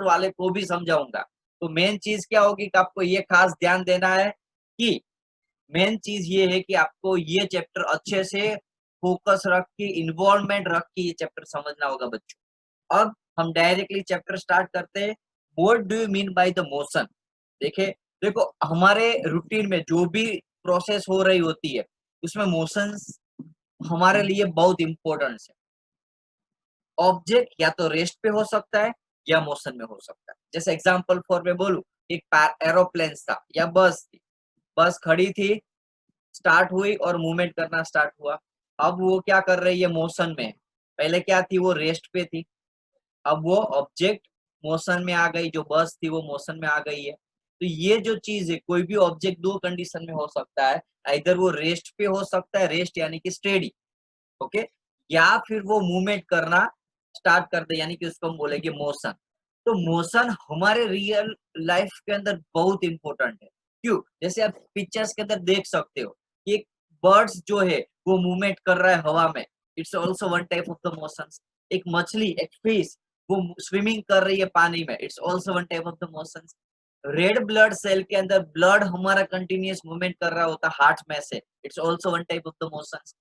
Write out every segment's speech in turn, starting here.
वाले को भी समझाऊंगा। तो मेन चीज क्या होगी कि आपको ये खास ध्यान देना है कि मेन चीज ये है कि आपको ये चैप्टर अच्छे से फोकस रख के इन्वॉल्वमेंट रख के ये चैप्टर समझना होगा बच्चों। अब हम डायरेक्टली चैप्टर स्टार्ट करते हैं। What do you mean by the motion? देखे, देखो हमारे रूटीन में जो भी प्रोसेस हो रही होती है उसमें मोशंस हमारे लिए बहुत इंपॉर्टेंट है। ऑब्जेक्ट या तो रेस्ट पे हो सकता है या मोशन में हो सकता है। जैसे एग्जांपल फॉर मैं बोलूं, एक एरोप्लेन था या बस थी, बस खड़ी थी, स्टार्ट हुई और मूवमेंट करना स्टार्ट हुआ। अब वो क्या कर रही है? मोशन में। पहले क्या थी? वो रेस्ट पे थी। अब वो ऑब्जेक्ट मोशन में आ गई, जो बस थी वो मोशन में आ गई है। तो ये जो चीज है, कोई भी ऑब्जेक्ट दो कंडीशन में हो सकता है। इधर वो रेस्ट पे हो सकता है, रेस्ट यानी कि स्टेडी, ओके, या फिर वो मूवमेंट करना स्टार्ट कर दे, यानी कि उसको हम बोलेंगे मोशन। तो मोशन हमारे रियल लाइफ के अंदर बहुत इंपॉर्टेंट है। क्यों? जैसे आप पिक्चर्स के अंदर देख सकते हो कि एक बर्ड्स जो है वो मूवमेंट कर रहा है हवा में, it's also one type of the motion. एक मछली, एक फिश, वो स्विमिंग कर रही है पानी में, it's also one type of the motion. Red blood cell के अंदर ब्लड हमारा कंटिन्यूस मूवमेंट कर रहा होता है हार्ट में से, it's also one type of the motion.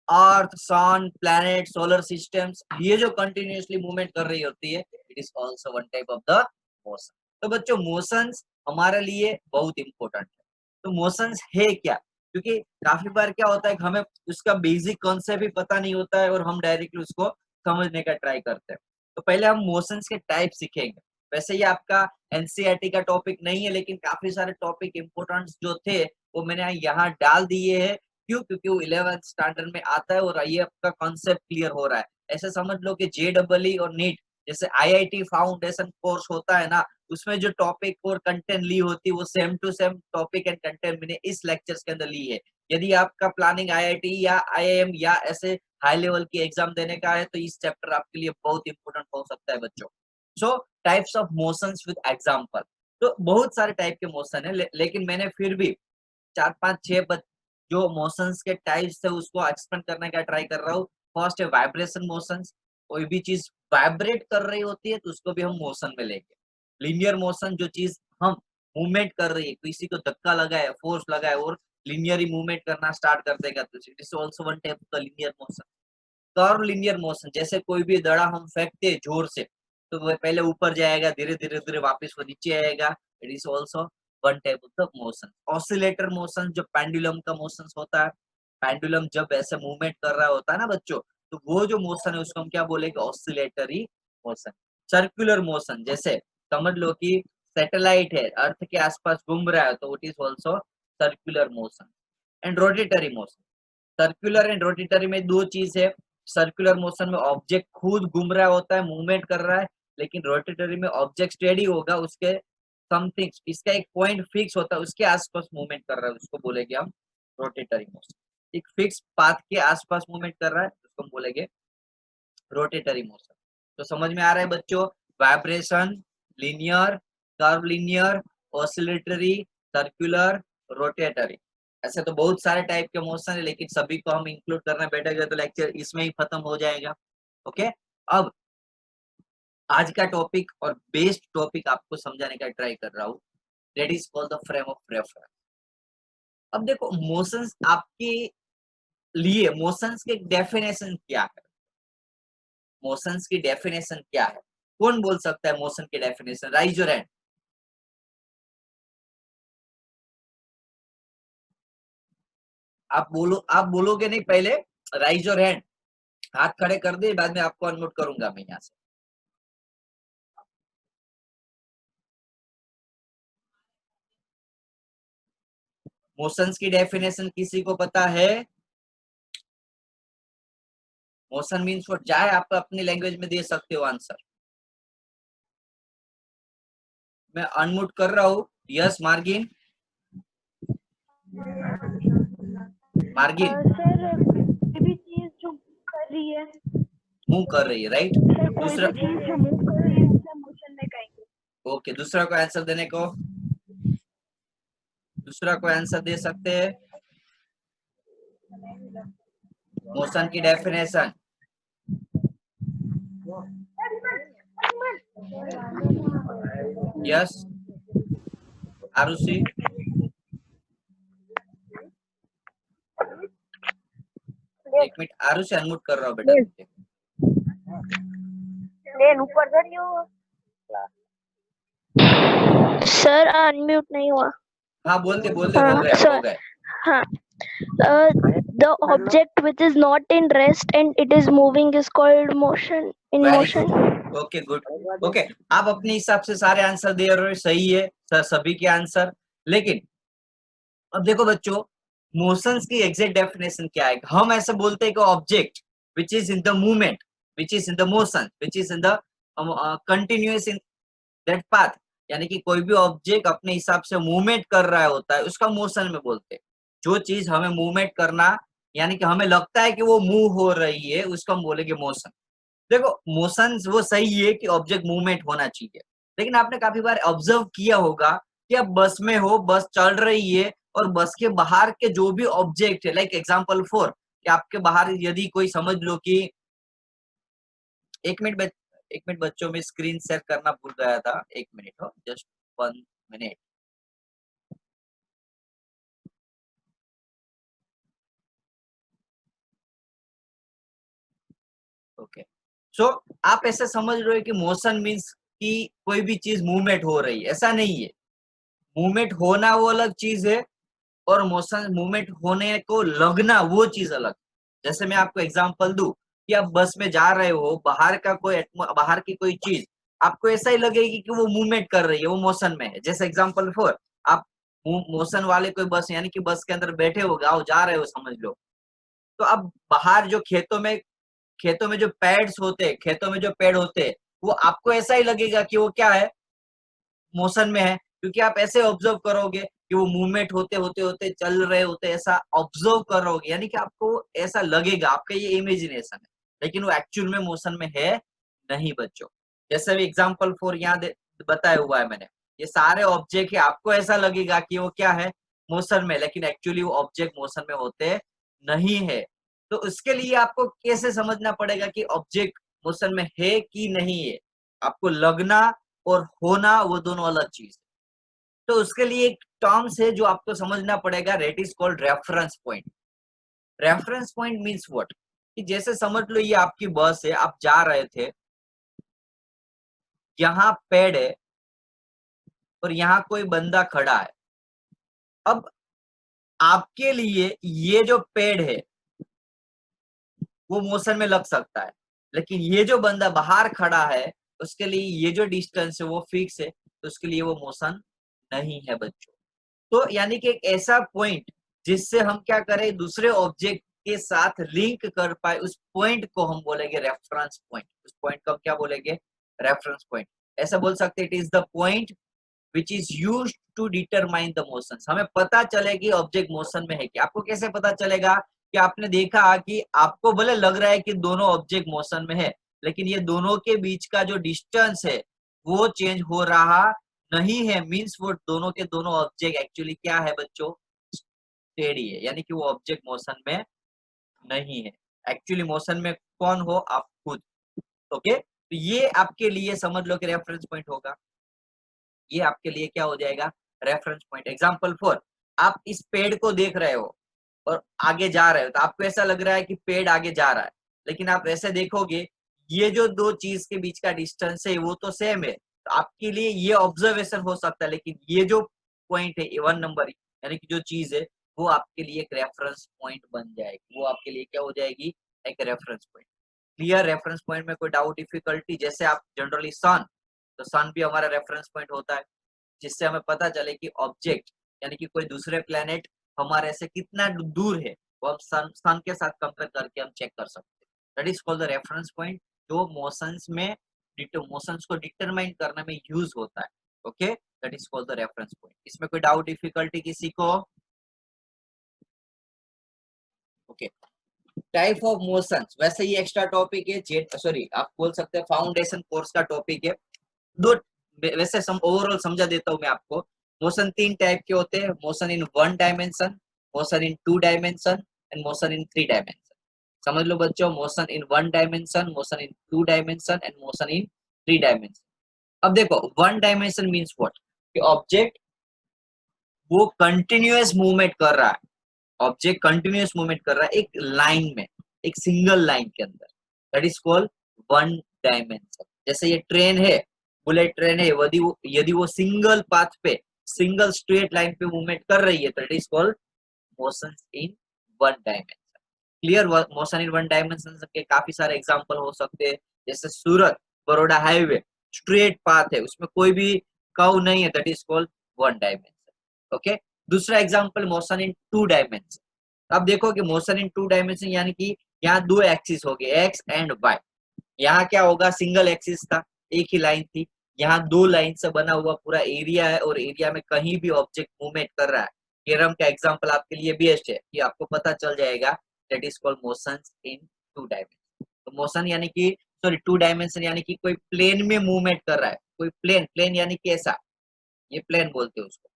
Earth, sun, planet, solar systems, ये जो कंटिन्यूअसली मूवमेंट कर रही होती है, it is also one type of the motion. तो बच्चों मोशंस हमारे लिए बहुत इंपॉर्टेंट है। तो मोशंस है क्या? क्योंकि काफी बार क्या होता है कि हमें उसका बेसिक कॉन्सेप्ट ही पता नहीं होता है और हम डायरेक्टली उसको समझने का ट्राई करते हैं। तो पहले हम मोशंस के टाइप सीखेंगे। वैसे ये आपका एनसीईआरटी का टॉपिक नहीं है, लेकिन काफी सारे टॉपिक इंपोर्टेंट जो थे वो मैंने यहाँ डाल दिए हैं। क्यों? क्योंकि वो 11th स्टैंडर्ड में आता है और ये आपका कॉन्सेप्ट क्लियर हो रहा है। ऐसे समझ लो कि जेईई और नीट जैसे आईआईटी फाउंडेशन कोर्स होता है ना, उसमें जो टॉपिक और कंटेंट ली होती है वो same to same topic and content मैंने इस लेक्चर्स के अंदर ली है। यदि आपका प्लानिंग आईआईटी या आईआईएम या ऐसे हाई लेवल की एग्जाम देने का है तो इस चैप्टर आपके लिए बहुत इंपॉर्टेंट हो सकता है बच्चों। सो types of motions with example. तो बहुत सारे टाइप के मोशन है, लेकिन मैंने फिर भी 4 5 6 जो मोशंस के टाइप्स है उसको एक्सप्लेन करने का ट्राई कर रहा हूँ। फर्स्ट है वाइब्रेशन मोशंस। कोई भी चीज वाइब्रेट कर रही होती है तो उसको भी हम मोशन में लेंगे। लीनियर मोशन, जो चीज हम मूवमेंट कर रही है, किसी को धक्का लगा है, फोर्स लगा है और लीनियरली मूवमेंट करना स्टार्ट कर देगा तो it is also one type of linear motion. Curve linear motion, जैसे कोई भी दड़ा हम फेंकते हैं जोर से तो वह पहले ऊपर जाएगा, धीरे धीरे धीरे वापस वो नीचे आएगा, it is also one type of the motion. Oscillator motion, जो पेंडुलम का मोशन होता है, पेंडुलम जब ऐसे मूवमेंट कर रहा होता है ना बच्चों, तो वो जो मोशन है उसको हम क्या बोलेंगे? Oscillatory motion. सर्कुलर मोशन, जैसे समझ लो कि सैटेलाइट है, अर्थ के आसपास घूम रहा है तो it is also circular motion. And rotatory motion, circular and rotatory में दो चीज है। सर्कुलर मोशन में ऑब्जेक्ट खुद घूम रहा होता है, मूवमेंट कर रहा है, लेकिन रोटेटरी में ऑब्जेक्ट स्टेडी होगा, उसके समथिंग इसका एक पॉइंट फिक्स होता है, उसके आसपास मूवमेंट कर रहा है, उसको बोलेंगे हम रोटेटरी मोशन। एक फिक्स पाथ के आसपास मूवमेंट कर रहा है उसको हम बोलेंगे रोटेटरी मोशन। तो समझ में आ रहा है बच्चों? Vibration, linear, curve linear, oscillatory, circular, rotatory. ऐसे तो बहुत सारे टाइप के मोशन है, लेकिन सभी को हम इंक्लूड करना बैठेगा तो लेक्चर इसमें ही खत्म हो जाएगा। ओके, अब आज का टॉपिक और बेस्ड टॉपिक आपको समझाने का ट्राई कर रहा हूँ, that is called the frame of reference. अब देखो मोशंस आपके लिए, मोशंस के डेफिनेशन क्या है? मोशंस की डेफिनेशन क्या है? कौन बोल सकता है मोशन की डेफिनेशन? Rise your hand. आप बोलोगे नहीं पहले? राइज योर हैंड, हाथ खड़े कर दे, बाद में आपको अनम्यूट करूंगा मैं यहाँ से। मोशंस की डेफिनेशन किसी को पता है? Motion means what? चाहे आप अपनी लैंग्वेज में दे सकते हो आंसर। मैं अनम्यूट कर रहा हूँ। यस मार्गिन, मार्गिन सर कोई भी चीज जो कर रही है, मूव कर रही है, राइट? सर कोई दूसरा, भी चीज जो मूव कर रही है उसे मोशन में कहेंगे। ओके, दूसरा को आंसर देने को, दूसरा को आंसर दे सकते हैं मोशन की डेफिनेशन। यस आरुषि, एक मिनट आरुषि अनम्यूट कर रहा हूँ बेटा तुझे। ऊपर करियो। सर अनम्यूट नहीं हुआ। हाँ बोल दे हो गया हो गया। हाँ, the object which is not in rest and it is moving is called motion. In very motion. Good, okay good, okay. आप अपने हिसाब से सारे आंसर दे रहे हो, सही है सर सभी के आंसर। लेकिन अब देखो बच्चों, मोशंस की एग्जैक्ट डेफिनेशन क्या है? हम ऐसे बोलते हैं कि object which is in the movement, which is in the motion, which is in the continuous in that path, यानी कि कोई भी ऑब्जेक्ट अपने हिसाब से मूवमेंट कर रहा होता है उसका मोशन में बोलते हैं। जो चीज हमें मूवमेंट करना, यानी कि हमें लगता है कि वो मूव हो रही है, उसको हम बोलेंगे मोशन। देखो मोशन वो सही है कि ऑब्जेक्ट मूवमेंट होना चाहिए, लेकिन आपने काफी बार ऑब्जर्व किया होगा कि आप बस में हो, बस चल रही है और बस के बाहर के जो भी ऑब्जेक्ट है, लाइक एग्जांपल फॉर कि आपके बाहर यदि कोई समझ लो कि एक मिनट एक मिनट बच्चों में स्क्रीन शेयर करना भूल गया था, एक मिनट हो, जस्ट 1 मिनट। ओके, सो आप ऐसे समझ रहे हो कि मोशन मीन्स कि कोई भी चीज मूवमेंट हो रही है, ऐसा नहीं है। मूवमेंट होना वो अलग चीज है और मोशन मूवमेंट होने को लगना वो चीज अलग। जैसे मैं आपको एग्जांपल दूं कि आप बस में जा रहे हो, बाहर का कोई बाहर की कोई चीज आपको ऐसा ही लगेगी कि वो मूवमेंट कर रही है, वो मोशन में है। जैसे एग्जांपल फॉर आप मोशन वाले कोई बस, यानी कि बस के अंदर बैठे हो, गाँव जा रहे हो समझ लो, तो अब बाहर जो खेतों में जो पैड्स होते हैं, खेतों में जो पेड़ होते हैं, वो आपको ऐसा ही लगेगा कि वो क्या है, मोशन में है, क्योंकि आप ऐसे ऑब्जर्व करोगे कि वो मूवमेंट होते होते होते चल रहे होते, ऐसा ऑब्जर्व करोगे, यानी कि आपको ऐसा लगेगा, आपका ये इमेजिनेशन है, लेकिन वो एक्चुअल में मोशन में है नहीं बच्चों। जैसे भी एग्जांपल फॉर यहाँ बताया हुआ है मैंने, ये सारे ऑब्जेक्ट है, आपको ऐसा लगेगा कि वो क्या है, मोशन में, लेकिन एक्चुअली वो ऑब्जेक्ट मोशन में होते नहीं है। तो उसके लिए आपको कैसे समझना पड़ेगा कि ऑब्जेक्ट मोशन में है कि नहीं है? आपको लगना और होना वो दोनों अलग चीज है। तो उसके लिए एक टर्म्स है जो आपको समझना पड़ेगा, that is called reference point. Reference point means what, कि जैसे समझ लो ये आपकी बस है, आप जा रहे थे, यहाँ पेड़ है और यहाँ कोई बंदा खड़ा है। अब आपके लिए ये जो पेड़ है वो मोशन में लग सकता है, लेकिन ये जो बंदा बाहर खड़ा है उसके लिए ये जो डिस्टेंस है वो फिक्स है, तो उसके लिए वो मोशन नहीं है बच्चों। तो यानी कि एक ऐसा पॉइंट जिससे हम क्या करें, दूसरे ऑब्जेक्ट के साथ लिंक कर पाए, उस पॉइंट को हम बोलेंगे रेफरेंस पॉइंट। उस पॉइंट को हम क्या बोलेंगे, रेफरेंस पॉइंट। ऐसा बोल सकते it is the point which is used to determine the motion. हमें पता चले कि ऑब्जेक्ट मोशन में है कि, आपको कैसे पता चलेगा कि आपने देखा कि आपको भले लग रहा है कि दोनों ऑब्जेक्ट मोशन में है, लेकिन ये दोनों के बीच का जो डिस्टेंस है वो चेंज हो रहा नहीं है, मीन्स वो दोनों के दोनों ऑब्जेक्ट एक्चुअली क्या है बच्चों, स्टेडी है, यानी कि वो ऑब्जेक्ट मोशन में नहीं है। एक्चुअली मोशन में कौन हो, आप खुद। ओके, तो ये आपके लिए समझ लो कि रेफरेंस पॉइंट होगा, ये आपके लिए क्या हो जाएगा, रेफरेंस पॉइंट। एग्जांपल फॉर, आप इस पेड़ को देख रहे हो और आगे जा रहे हो, तो आपको ऐसा लग रहा है कि पेड़ आगे जा रहा है, लेकिन आप ऐसे देखोगे ये जो दो चीज के बीच का डिस्टेंस है वो तो सेम है, तो आपके लिए ये ऑब्जर्वेशन हो सकता है, लेकिन ये जो पॉइंट है 1 नंबर, यानी कि जो चीज है वो आपके लिए एक रेफरेंस पॉइंट बन जाएगी, वो आपके लिए क्या हो जाएगी, एक reference point. Clear? Reference point में कोई डाउट डिफिकल्टी? जैसे आप जनरली सन, तो सन भी हमारा रेफरेंस पॉइंट होता है, जिससे हमें पता चले कि ऑब्जेक्ट यानी कि कोई दूसरे प्लेनेट हमारे से कितना दूर है, वो हम सन के साथ कंपेयर करके हम चेक कर सकते हैं। That is called the reference point, जो मोशंस में मोशंस को डिटरमाइन करने में यूज होता है। Okay, that is called the reference point. इसमें कोई डाउट डिफिकल्टी किसी को? ओके, टाइप ऑफ मोशंस, वैसे ये एक्स्ट्रा टॉपिक है, जेट सॉरी आप बोल सकते हैं फाउंडेशन कोर्स का टॉपिक है। दो वैसे ओवरऑल समझा देता हूँ मैं आपको। मोशन 3 टाइप के होते हैं, motion in 1 dimension, motion in 2 dimension and motion in 3 dimension. समझ लो बच्चों, motion in 1 dimension, motion in 2 dimension and motion in 3 dimension. अब देखो वन डायमेंशन मीन्स व्हाट, कि ऑब्जेक्ट वो कंटिन्यूअस मूवमेंट कर रहा है, ऑब्जेक्ट कंटिन्यूअस मूवमेंट कर रहा है एक लाइन में, एक सिंगल लाइन के अंदर, that is called one dimension. जैसे ये ट्रेन है, बुलेट ट्रेन है, यदि वो सिंगल पाथ पे, सिंगल स्ट्रेट लाइन पे मूवमेंट कर रही है तो it is called motion in one dimension. Clear? Motion in one dimension के काफी सारे एग्जांपल हो सकते हैं, जैसे Surat Baroda highway straight path है, उसमें कोई भी कर्व नहीं है, that is called one dimension. Okay, दूसरा example motion in two dimension. अब देखो कि मोशन इन टू डायमेंशन यानी कि यहाँ दो एक्सिस हो गए एक्स एंड वाई। यहाँ क्या होगा, सिंगल एक्सिस था, एक ही लाइन थी, यहाँ दो लाइन से बना हुआ पूरा एरिया है और एरिया में कहीं भी ऑब्जेक्ट मूवमेंट कर रहा है। थ्योरम का एग्जांपल आपके लिए बेस्ट है कि आपको पता चल जाएगा, that is called motion in two dimension. तो मोशन यानी कि सॉरी टू डायमेंशन यानी कि कोई प्लेन में मूवमेंट कर रहा है, कोई प्लेन, प्लेन यानी कि ऐसा, ये प्लेन बोलते हैं उसको।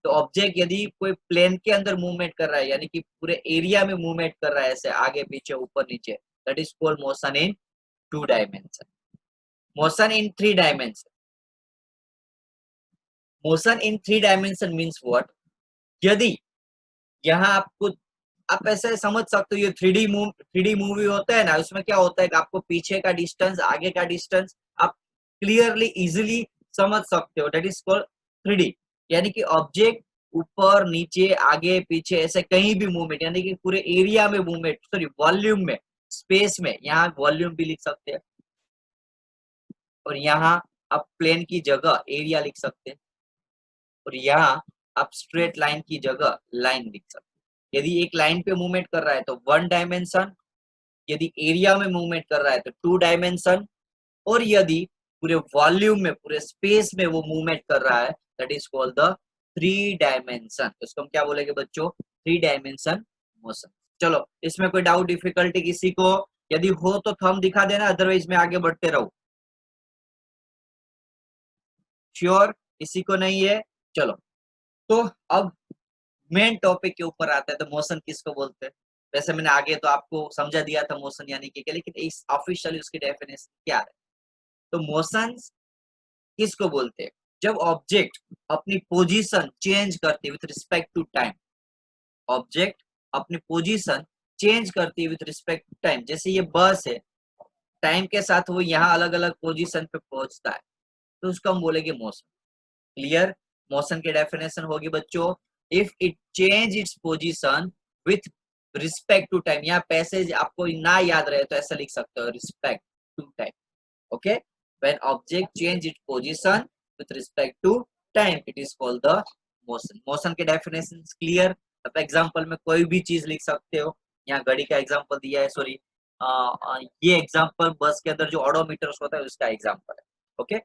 तो ऑब्जेक्ट यदि कोई प्लेन के अंदर मूवमेंट कर रहा है यानी कि पूरे एरिया में मूवमेंट कर रहा है, ऐसे आगे पीछे ऊपर नीचे, that is called motion in two dimension. Motion in three dimension, motion in three dimension means what, यदि यहाँ आपको, आप ऐसे समझ सकते हो, ये थ्री डी मूवी होता है ना, उसमें क्या होता है कि आपको पीछे का डिस्टेंस, आगे का डिस्टेंस आप क्लियरली इजिली समझ सकते हो, that is called three D. यानी कि ऑब्जेक्ट ऊपर नीचे आगे पीछे ऐसे कहीं भी मूवमेंट, यानी कि पूरे एरिया में मूवमेंट, सॉरी वॉल्यूम में, स्पेस में, यहाँ वॉल्यूम भी लिख सकते हैं और यहाँ आप प्लेन की जगह एरिया लिख सकते हैं और यहाँ आप स्ट्रेट लाइन की जगह लाइन लिख सकते हैं। यदि एक लाइन पे मूवमेंट कर रहा है तो वन डायमेंशन, यदि एरिया में मूवमेंट कर रहा है तो टू डायमेंशन, और यदि पूरे वॉल्यूम में, पूरे स्पेस में वो मूवमेंट कर रहा है, that is called the three dimension. इसको हम क्या बोलेंगे बच्चों, थ्री डायमेंशन मोशन। चलो, इसमें कोई डाउट डिफिकल्टी किसी को, यदि हो तो थंब दिखा देना, अदरवाइज मैं आगे बढ़ते रहूं। श्योर? किसी को नहीं है? चलो, तो अब मेन टॉपिक के ऊपर आता है, तो मोशन किसको बोलते हैं। वैसे मैंने आगे तो आपको समझा दिया था मोशन यानी कि क्या, लेकिन इस ऑफिशियली उसकी डेफिनेशन क्या है। तो मोशन किसको बोलते हैं, जब ऑब्जेक्ट अपनी पोजीशन चेंज करती है with respect to time, object अपनी पोजीशन चेंज करती है विथ रिस्पेक्ट टू टाइम। जैसे ये बस है, टाइम के साथ वो यहाँ अलग अलग पोजीशन पे पहुंचता है, तो उसको हम बोलेंगे मोशन। क्लियर? मोशन की डेफिनेशन होगी बच्चों, if it change its position with respect to time. यहाँ पैसेज आपको ना याद रहे तो ऐसा लिख सकते हो, respect to time. Okay, when object change its position with respect to time, it is called the motion. Motion के डेफिनेशन क्लियर? अब एग्जांपल में कोई भी चीज लिख सकते हो, यहाँ घड़ी का एग्जांपल दिया है, सॉरी ये एग्जांपल बस के अंदर जो ऑडोमीटर्स होता है उसका एग्जांपल है। ओके,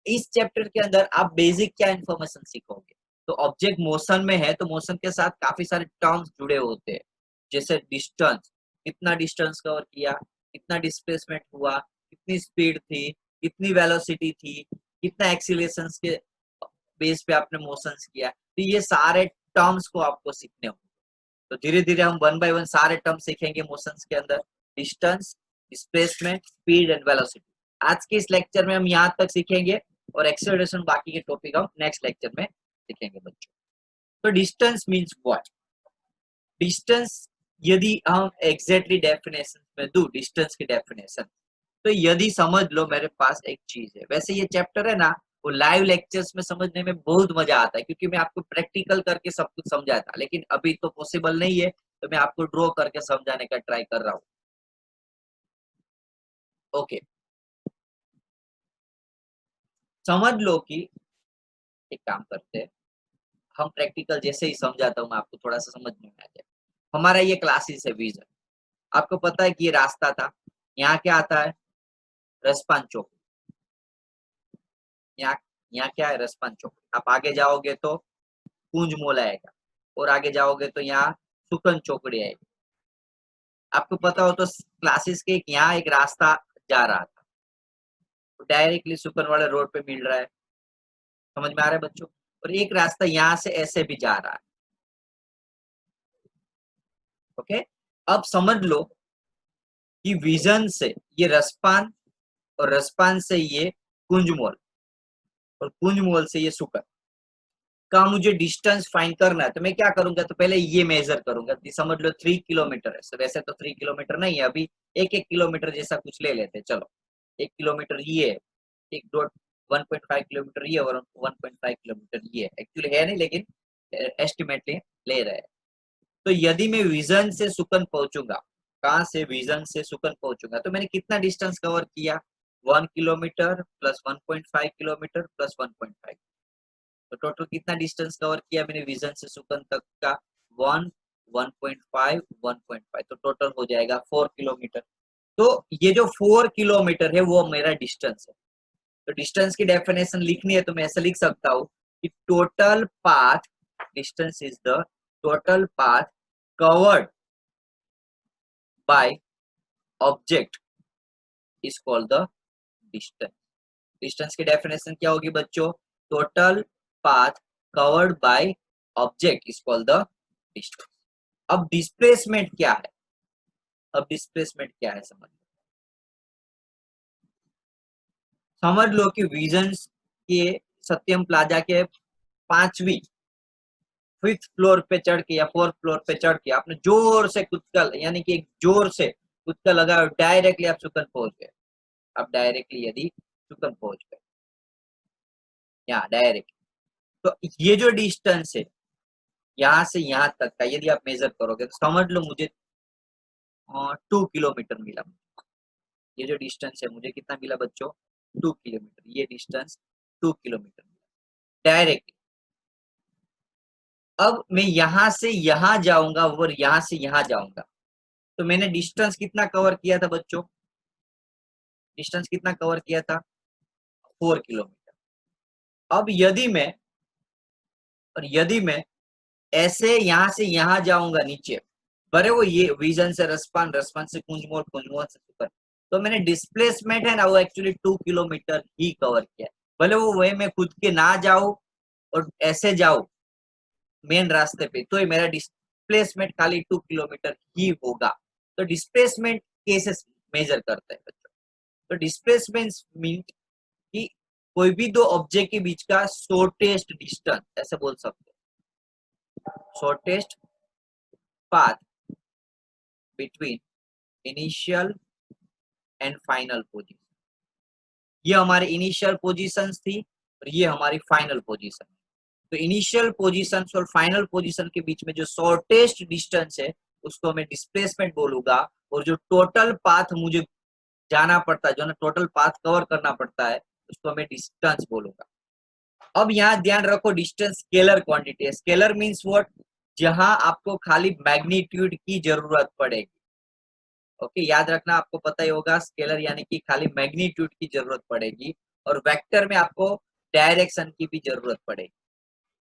इस चैप्टर के अंदर आप बेसिक क्या इन्फॉर्मेशन सीखोगे, तो ऑब्जेक्ट मोशन में है तो मोशन के साथ काफी सारे टर्म्स जुड़े होते हैं, जैसे डिस्टेंस, कितना डिस्टेंस कवर किया, कितना डिस्प्लेसमेंट हुआ, कितनी स्पीड थी, कितनी वेलोसिटी थी, कितना एक्सीलरेशन के बेस पे आपने मोशन किया, तो ये सारे टर्म्स को आपको सीखने होंगे। तो धीरे धीरे हम वन बाय वन सारे टर्म सीखेंगे मोशंस के अंदर, distance, displacement, speed and velocity. आज के इस लेक्चर में हम यहाँ तक सीखेंगे और एक्सेलरेशन बाकी के टॉपिक हम नेक्स्ट लेक्चर में सीखेंगे बच्चों। तो डिस्टेंस मींस व्हाट, डिस्टेंस यदि हम एग्जैक्टली डेफिनेशन में दूं डिस्टेंस की डेफिनेशन, तो यदि समझ लो मेरे पास एक चीज है, वैसे ये चैप्टर है ना, वो लाइव लेक्चर्स में समझने में बहुत मजा आता है क्योंकि मैं आपको प्रैक्टिकल करके सब कुछ समझाता, लेकिन अभी तो पॉसिबल नहीं है, तो मैं आपको ड्रॉ करके समझाने का ट्राई कर रहा हूँ। ओके, समझ लो कि एक काम करते हैं, हम प्रैक्टिकल जैसे ही समझाता हूँ मैं आपको थोड़ा सा समझ में आ जाए। हमारा ये क्लासेस है विजन, आपको पता है कि ये रास्ता था, यहाँ क्या आता है, रसपान चौक, यहाँ यहाँ क्या है, रसपान चौक। आप आगे जाओगे तो कुंज मॉल आएगा और आगे जाओगे तो यहाँ सुकन चौकड़ी आएगी। आपको पता हो तो क्लासेस के यहाँ एक रास्ता जा रहा था, तो डायरेक्टली सुकन वाले रोड पे मिल रहा है, समझ में आ रहा है बच्चों, और एक रास्ता यहाँ से ऐसे भी जा रहा है। ओके, अब समझ लो कि विजन से ये रसपान और रसपान से ये कुंज मॉल, और कुंज मोल से ये सुकन का मुझे डिस्टेंस फाइंड करना है, तो मैं क्या करूंगा, तो पहले ये मेजर करूंगा, समझ लो 3 किलोमीटर है, वैसे तो 3 किलोमीटर नहीं है, अभी 1-1 किलोमीटर जैसा कुछ ले लेते हैं, चलो 1 किलोमीटर ये है, 1.5 किलोमीटर ये और 1.5 किलोमीटर ये एक्चुअली है नहीं, लेकिन एस्टिमेटली ले रहे हैं। तो यदि मैं विजन से सुकन पहुंचूंगा, कहाँ से, विजन से सुकन पहुंचूंगा, तो मैंने कितना डिस्टेंस कवर किया, 1 किलोमीटर प्लस 1.5 किलोमीटर प्लस 1.5, तो टोटल कितना डिस्टेंस कवर किया मैंने विजन से सुकन तक का, 1, 1.5, 1.5, तो टोटल हो जाएगा 4 किलोमीटर। तो ये जो 4 किलोमीटर है वो मेरा डिस्टेंस है। तो डिस्टेंस की डेफिनेशन लिखनी है तो मैं ऐसे लिख सकता हूँ कि total path distance is the total path covered by object is called the distance. Distance की डेफिनेशन क्या होगी बच्चों, total path covered by object is called the distance. अब डिस्प्लेसमेंट क्या है, अब डिस्प्लेसमेंट क्या है समझ लो कि विजन्स के सत्यम प्लाजा के 5वीं 5th फ्लोर पे चढ़ के या 4th फ्लोर पे चढ़ के आपने जोर से कूदका, यानी कि एक जोर से कूदका लगाया, डायरेक्टली आप सुकन पहुंच गए, आप डायरेक्टली यदि सुकन पहुंच गए यहाँ डायरेक्ट, तो ये जो डिस्टेंस है यहाँ से यहाँ तक का यदि आप मेजर करोगे तो समझ लो मुझे 2 किलोमीटर मिला। ये जो डिस्टेंस है मुझे कितना मिला बच्चों, 2 किलोमीटर, ये डिस्टेंस 2 किलोमीटर मिला डायरेक्ट। अब मैं यहाँ से यहाँ जाऊंगा और यहाँ से यहाँ जाऊंगा, तो मैंने डिस्टेंस कितना कवर किया था बच्चों, डिस्टेंस कितना कवर किया था, 4 किलोमीटर। अब यदि मैं ऐसे यहाँ से यहाँ जाऊंगा नीचे, बड़े वो ये विजन से रसपान, रसपान से कुंजमोल, कुंजमोल से सुपर, तो मैंने डिस्प्लेसमेंट है ना वो एक्चुअली 2 किलोमीटर ही कवर किया। भले वो वे मैं खुद के ना जाऊं और ऐसे जाऊं मेन रास्ते पे, तो मेरा डिस्प्लेसमेंट खाली 2 किलोमीटर ही होगा। तो डिस्प्लेसमेंट कैसे मेजर करते हैं बच्चों, तो डिस्प्लेसमेंट मीन कि कोई भी दो ऑब्जेक्ट के बीच का शॉर्टेस्ट डिस्टेंस, ऐसे बोल सकते हैं, shortest path between initial and final position. ये हमारी इनिशियल पोजीशंस थी और ये हमारी फाइनल पोजीशन। तो इनिशियल पोजीशन और फाइनल पोजीशन के बीच में जो शॉर्टेस्ट डिस्टेंस है उसको मैं डिस्प्लेसमेंट बोलूंगा, और जो टोटल पाथ मुझे जाना पड़ता है, जो ना टोटल पाथ कवर करना पड़ता है, उसको मैं डिस्टेंस बोलूंगा। अब यहाँ ध्यान रखो डिस्टेंस स्केलर क्वांटिटी है। स्केलर मीन्स व्हाट, जहां आपको खाली मैग्नीट्यूड की जरूरत पड़ेगी। ओके, याद रखना, आपको पता ही होगा स्केलर यानी कि खाली मैग्नीट्यूड की जरूरत पड़ेगी, और वेक्टर में आपको डायरेक्शन की भी जरूरत पड़ेगी।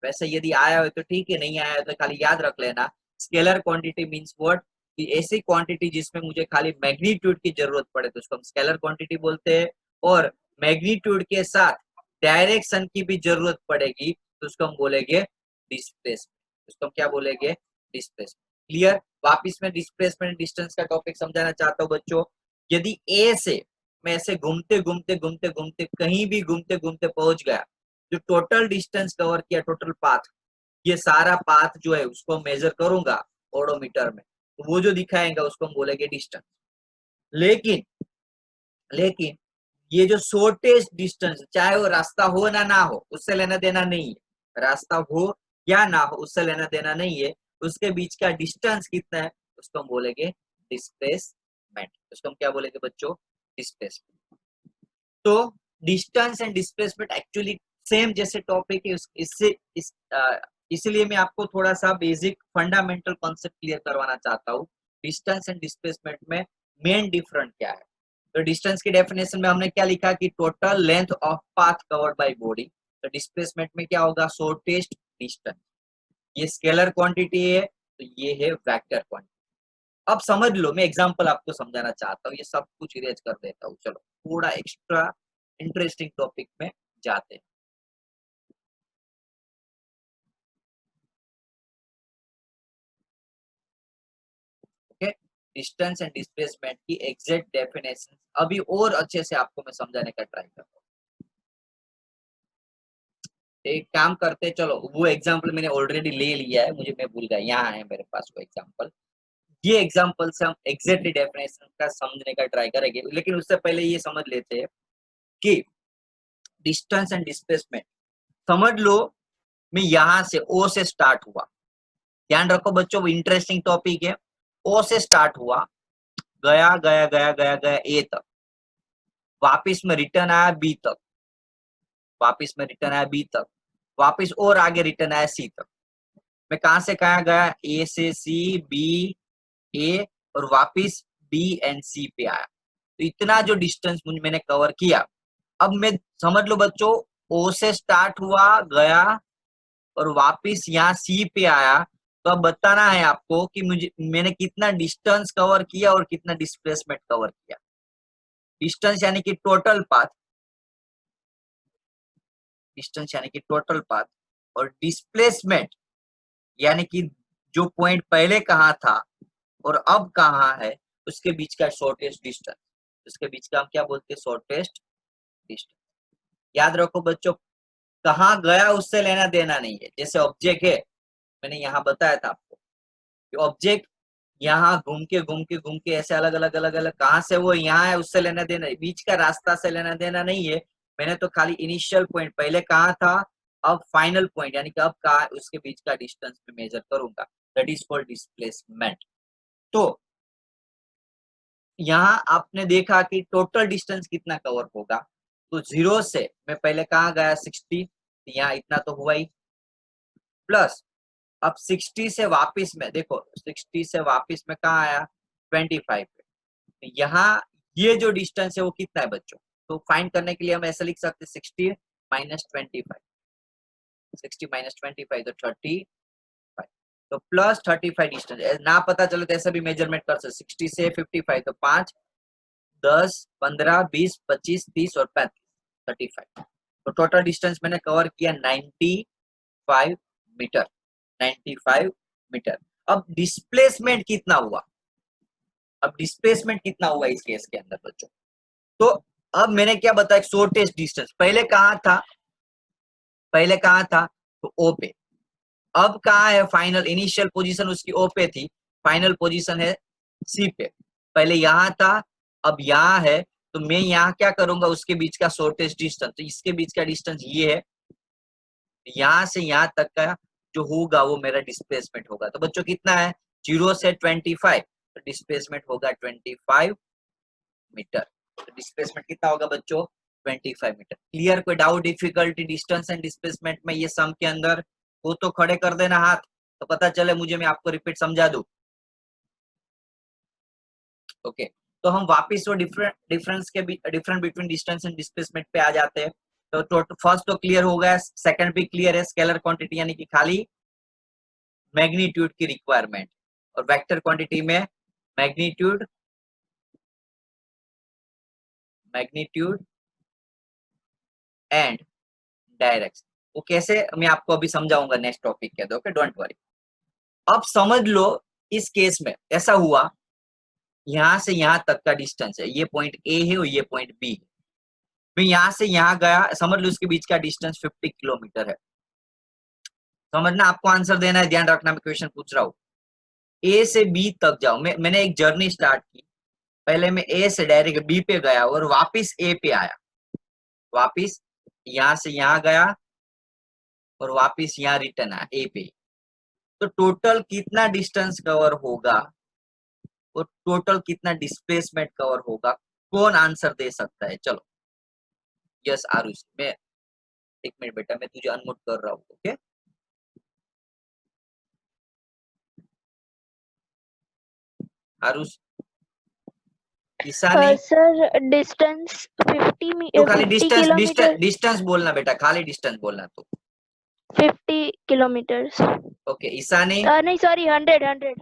वैसे यदि आया हो तो ठीक है, नहीं आया हो तो खाली याद रख लेना स्केलर क्वांटिटी मीन्स व्हाट, कि ऐसी क्वांटिटी जिसमें मुझे खाली मैग्नीट्यूड की जरूरत पड़े तो उसको हम स्केलर क्वांटिटी बोलते हैं, और मैग्नीट्यूड के साथ डायरेक्शन की भी जरूरत पड़ेगी तो उसको हम बोलेंगे डिस्प्लेसमेंट। उसको हम क्या बोलेंगे, डिस्प्लेसमेंट। क्लियर। वापिस में डिस्प्लेसमेंट डिस्टेंस का टॉपिक समझाना चाहता हूँ बच्चों। यदि ए से मैं ऐसे घूमते घूमते घूमते घूमते कहीं भी घूमते घूमते पहुंच गया, जो टोटल डिस्टेंस कवर किया, टोटल पाथ, ये सारा पाथ जो है उसको मेजर करूंगा ओडोमीटर में, तो वो जो दिखाएगा उसको हम बोलेंगे डिस्टेंस। लेकिन लेकिन ये जो शॉर्टेस्ट डिस्टेंस, चाहे वो रास्ता हो ना हो, उससे लेना देना नहीं है, रास्ता हो या ना हो उससे लेना देना नहीं है, उसके बीच का डिस्टेंस कितना है उसको हम बोलेंगे डिस्प्लेसमेंट। उसको हम क्या बोलेंगे बच्चों, डिस्प्लेसमेंट। तो distance and displacement actually same जैसे टॉपिक है, इसीलिए मैं आपको थोड़ा सा बेसिक फंडामेंटल कॉन्सेप्ट क्लियर करवाना चाहता हूँ। डिस्टेंस एंड डिस्प्लेसमेंट में मेन डिफरेंट क्या है। तो डिस्टेंस की डेफिनेशन में हमने क्या लिखा कि total length of path covered by body. तो डिस्प्लेसमेंट में क्या होगा, शॉर्टेस्ट डिस्टेंस। ये स्केलर क्वांटिटी है तो ये है वेक्टर क्वांटिटी। अब समझ लो, मैं एग्जांपल आपको समझाना चाहता हूँ, ये सब कुछ इरेज कर देता हूँ। चलो थोड़ा एक्स्ट्रा इंटरेस्टिंग टॉपिक में जाते हैं। ओके, डिस्टेंस एंड डिस्प्लेसमेंट की एग्जैक्ट डेफिनेशन अभी और अच्छे से आपको मैं समझाने का ट्राई करूंगा। एक काम करते, चलो वो एग्जाम्पल मैंने ऑलरेडी ले लिया है, मुझे मैं भूल गया, यहाँ है मेरे पास वो एग्जाम्पल। ये एग्जाम्पल से हम एग्जैक्टली डेफिनेशन का समझने का ट्राई करेंगे, लेकिन उससे पहले ये समझ लेते हैं कि डिस्टेंस एंड डिस्प्लेसमेंट। समझ लो मैं यहाँ से ओ से स्टार्ट हुआ, ध्यान रखो बच्चों, इंटरेस्टिंग टॉपिक है। ओ से स्टार्ट हुआ, गया गया गया गया गया ए तक, वापिस में रिटर्न आया बी तक, वापिस में रिटर्न आया बी तक, वापिस और आगे रिटर्न आया सी तक। मैं कहां से कहा गया, ए से सी, बी, ए और वापिस बी एंड सी पे आया। तो इतना जो डिस्टेंस मैंने कवर किया, अब मैं समझ लो बच्चों, ओ से स्टार्ट हुआ, गया और वापिस यहाँ सी पे आया। तो अब बताना है आपको कि मैंने कितना डिस्टेंस कवर किया और कितना डिस्प्लेसमेंट कवर किया। डिस्टेंस यानी कि टोटल पाथ, डिस्टेंस यानी कि टोटल पाथ, और डिस्प्लेसमेंट यानी कि जो पॉइंट पहले कहाँ था और अब कहाँ है, उसके बीच का शॉर्टेस्ट डिस्टेंस, उसके बीच का हम क्या बोलते हैं, शॉर्टेस्ट डिस्टेंस। याद रखो बच्चों, कहाँ गया उससे लेना देना नहीं है। जैसे ऑब्जेक्ट है, मैंने यहाँ बताया था आपको कि ऑब्जेक्ट यहाँ घूम के ऐसे अलग अलग अलग अलग कहाँ से वो यहाँ है उससे लेना देना, बीच का रास्ता से लेना देना नहीं है। मैंने तो खाली इनिशियल पॉइंट पहले कहाँ था, अब फाइनल पॉइंट यानी कि अब कहाँ, उसके बीच का डिस्टेंस में मेजर करूंगा, दैट इज कॉल्ड डिस्प्लेसमेंट। तो यहाँ आपने देखा कि टोटल डिस्टेंस कितना कवर होगा, तो 0 से मैं पहले कहाँ गया 60, यहाँ इतना तो हुआ ही, प्लस अब 60 से वापस में देखो, 60 से वापस में कहाँ आया 25 पे। तो यहाँ ये जो डिस्टेंस है वो कितना है बच्चों, तो फाइंड करने के लिए हम ऐसे लिख सकते हैं 60 माइनस 25, 60 माइनस 25 तो 35, तो प्लस 35 डिस्टेंस ना पता चले तो ऐसा भी मेजरमेंट कर सकते, 60 से 55 तो 5, 10, 15, 20, 25, 30 और 35, 35। तो टोटल डिस्टेंस मैंने कवर किया 95 मीटर, 95 मीटर। अब डिस्प्लेसमेंट कितना हुआ, अब डिस्प्लेसमेंट कितना हुआ इस केस के अंदर बच्चों, तो अब मैंने क्या बताया, शॉर्टेस्ट डिस्टेंस पहले कहाँ था, पहले कहाँ था तो ओ पे, अब कहाँ है फाइनल, इनिशियल पोजीशन उसकी ओ पे थी, फाइनल पोजीशन है सी पे। पहले यहाँ था अब यहाँ है, तो मैं यहाँ क्या करूंगा, उसके बीच का शॉर्टेस्ट डिस्टेंस, तो इसके बीच का डिस्टेंस ये है, यहाँ से यहाँ तक का जो होगा वो मेरा डिस्प्लेसमेंट होगा। तो बच्चों कितना है, 0 से 25, तो डिस्प्लेसमेंट होगा 25 मीटर। तो डिस्प्लेसमेंट कितना होगा बच्चों, 25 मीटर। क्लियर, कोई doubt difficulty distance and displacement में ये सम के अंदर वो तो खड़े कर देना हाथ, तो पता चले मुझे, मैं आपको रिपीट समझा दूं। ओके, तो हम वापिस वो difference between distance and displacement पे आ जाते हैं। तो फर्स्ट तो क्लियर हो गया, सेकंड भी क्लियर है, स्केलर क्वांटिटी यानी कि खाली मैग्नीट्यूड की रिक्वायरमेंट, और वेक्टर क्वांटिटी में मैग्नीट्यूड एंड डायरेक्शन। वो कैसे मैं आपको अभी समझाऊंगा नेक्स्ट टॉपिक के, ओके डोंट वरी। अब समझ लो इस केस में ऐसा हुआ, यहां से यहां तक का डिस्टेंस है, ये पॉइंट ए है और ये पॉइंट बी है। मैं यहां से यहां गया, समझ लो इसके बीच का डिस्टेंस 50 किलोमीटर है। समझना, आपको आंसर देना है, ध्यान रखना, मैं क्वेश्चन पूछ रहा हूँ। ए से बी तक जाओ, मैंने एक जर्नी स्टार्ट की, पहले मैं ए से डायरेक्ट बी पे गया और वापिस ए पे आया, वापिस यहां से यहां गया और वापिस यहाँ रिटर्न आया ए पे। तो टोटल कितना डिस्टेंस कवर होगा और टोटल कितना डिस्प्लेसमेंट कवर होगा, कौन आंसर दे सकता है? चलो, यस आरुष, मैं एक मिनट बेटा, मैं तुझे अनम्यूट कर रहा हूँ, okay. Aarush, Ishani, sir distance 50 तो खाली 50 किलोमीटर, डिस्टेंस बोलना बेटा, खाली डिस्टेंस बोलना तो। 50 किलोमीटर्स, ओके, ईशानी, नहीं sorry 100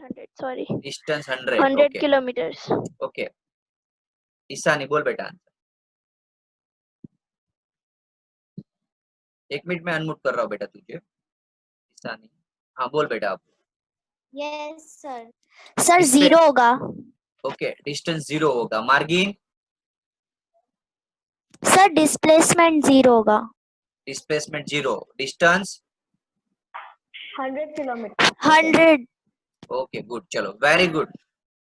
sorry distance 100, 100 okay kilometres. Okay. Ishani बोल बेटा आंसर, एक मिनट में अनम्यूट कर रहा हूँ बेटा तुझे। ईशानी, हाँ बोल बेटा आप। यस सर, सर Display- 0 होगा। ओके, डिस्टेंस 0 होगा। मार्गिन, सर डिस्प्लेसमेंट 0 होगा। Displacement 0, distance 100 kilometre. 100. Okay good, चलो very good,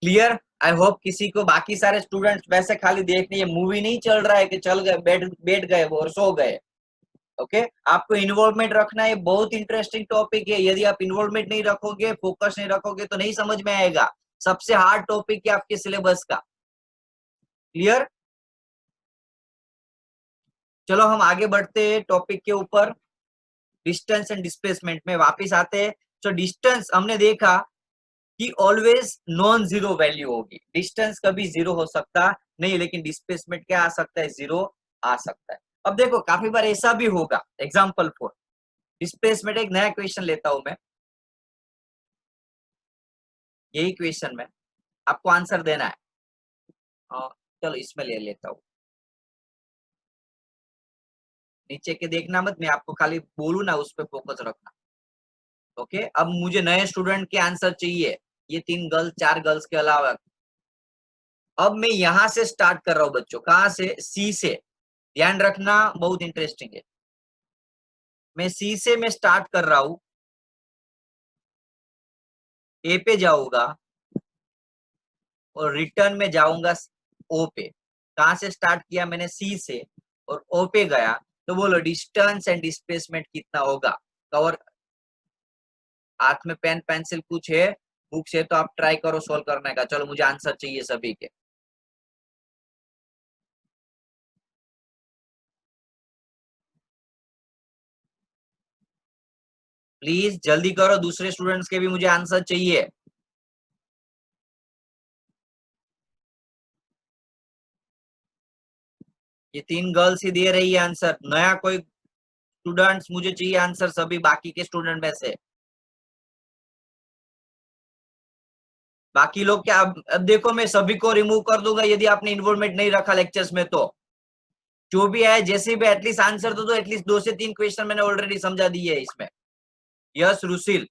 clear. I hope किसी को, बाकी सारे स्टूडेंट्स वैसे खाली देखने, ये मूवी नहीं चल रहा है कि चल गए बैठ गए वो और सो गए। ओके आपको इन्वॉल्वमेंट रखना है, बहुत इंटरेस्टिंग टॉपिक है। यदि आप इन्वॉल्वमेंट नहीं रखोगे, फोकस नहीं रखोगे तो नहीं समझ में आएगा। सबसे हार्ड टॉपिक है आपके सिलेबस का, क्लियर। चलो हम आगे बढ़ते हैं टॉपिक के ऊपर, डिस्टेंस एंड डिस्प्लेसमेंट में वापस आते हैं। तो डिस्टेंस हमने देखा कि ऑलवेज नॉन जीरो वैल्यू होगी, डिस्टेंस कभी जीरो हो सकता नहीं, लेकिन डिस्प्लेसमेंट क्या आ सकता है, जीरो आ सकता है। अब देखो काफी बार ऐसा भी होगा, एग्जाम्पल फॉर डिस्प्लेसमेंट, एक नया क्वेश्चन लेता हूं मैं, यही क्वेश्चन में आपको आंसर देना है। चलो इसमें ले लेता हूं, नीचे के देखना मत, मैं आपको खाली बोलू ना उस पर फोकस रखना। ओके अब मुझे नए स्टूडेंट के आंसर चाहिए, ये 3 गर्ल्स 4 गर्ल्स के अलावा। अब मैं यहां से स्टार्ट कर रहा हूं बच्चों, कहां से, सी से, ध्यान रखना बहुत इंटरेस्टिंग है। मैं सी से मैं स्टार्ट कर रहा हूं, ए पे जाऊंगा और रिटर्न में जाऊंगा ओ पे। कहां से स्टार्ट किया मैंने, सी से, और ओ पे गया। तो बोलो डिस्टेंस एंड डिस्प्लेसमेंट कितना होगा। कवर, हाथ में पेन पेंसिल कुछ है, बुक्स है तो आप ट्राई करो सॉल्व करने का। चलो मुझे आंसर चाहिए सभी के। प्लीज जल्दी करो, दूसरे स्टूडेंट्स के भी मुझे आंसर चाहिए। ये 3 गर्ल्स ही दे रही है आंसर, नया कोई स्टूडेंट्स मुझे चाहिए आंसर, सभी बाकी के स्टूडेंट में से। बाकी लोग क्या, अब देखो मैं सभी को रिमूव कर दूंगा यदि आपने इन्वॉल्वमेंट नहीं रखा लेक्चर्स में। तो जो भी है जैसे भी एटलीस्ट आंसर तो एटलीस्ट 2 से 3 क्वेश्चन मैंने ऑलरेडी समझा दिए है इसमें। Yes Rusil,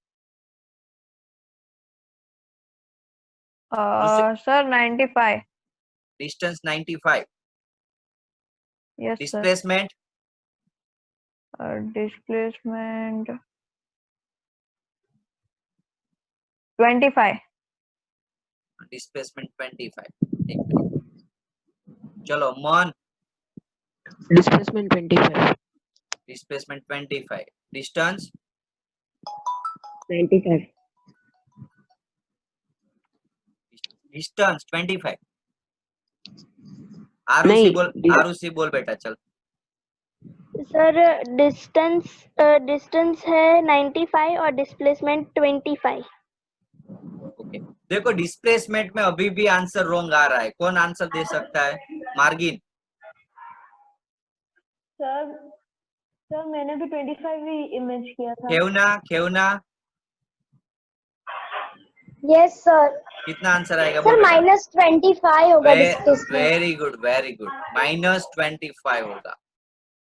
sir 95. Distance 95, Yes, sir. Displacement Displacement 25. Displacement 25। एक मिनट, चलो मन, Displacement 25. Displacement 25, distance 95. Distance 25। Arushi नहीं, बोल, आरुषि बोल बेटा चल। सर डिस्टेंस है 95 और डिस्प्लेसमेंट 25। ओके देखो डिस्प्लेसमेंट में अभी भी आंसर रॉन्ग आ रहा है, कौन आंसर दे सकता है, मार्गिन। सर मैंने भी 25 ही इमेज किया था। खेवना Yes, sir. कितना आंसर आएगा Sir, बोल बेटा। -25 होगा displacement. Very good very good, -25 होगा।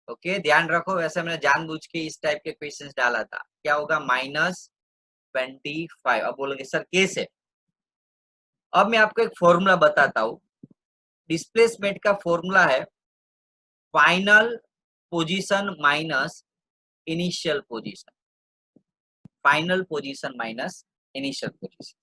ओके ध्यान रखो, वैसे मैंने जानबूझ के इस टाइप के क्वेश्चंस डाला था। क्या होगा, -25। अब बोलोगे सर कैसे। अब मैं आपको एक फॉर्मूला बताता हूँ, डिस्प्लेसमेंट का फॉर्मूला है final position minus initial position, final position minus initial position.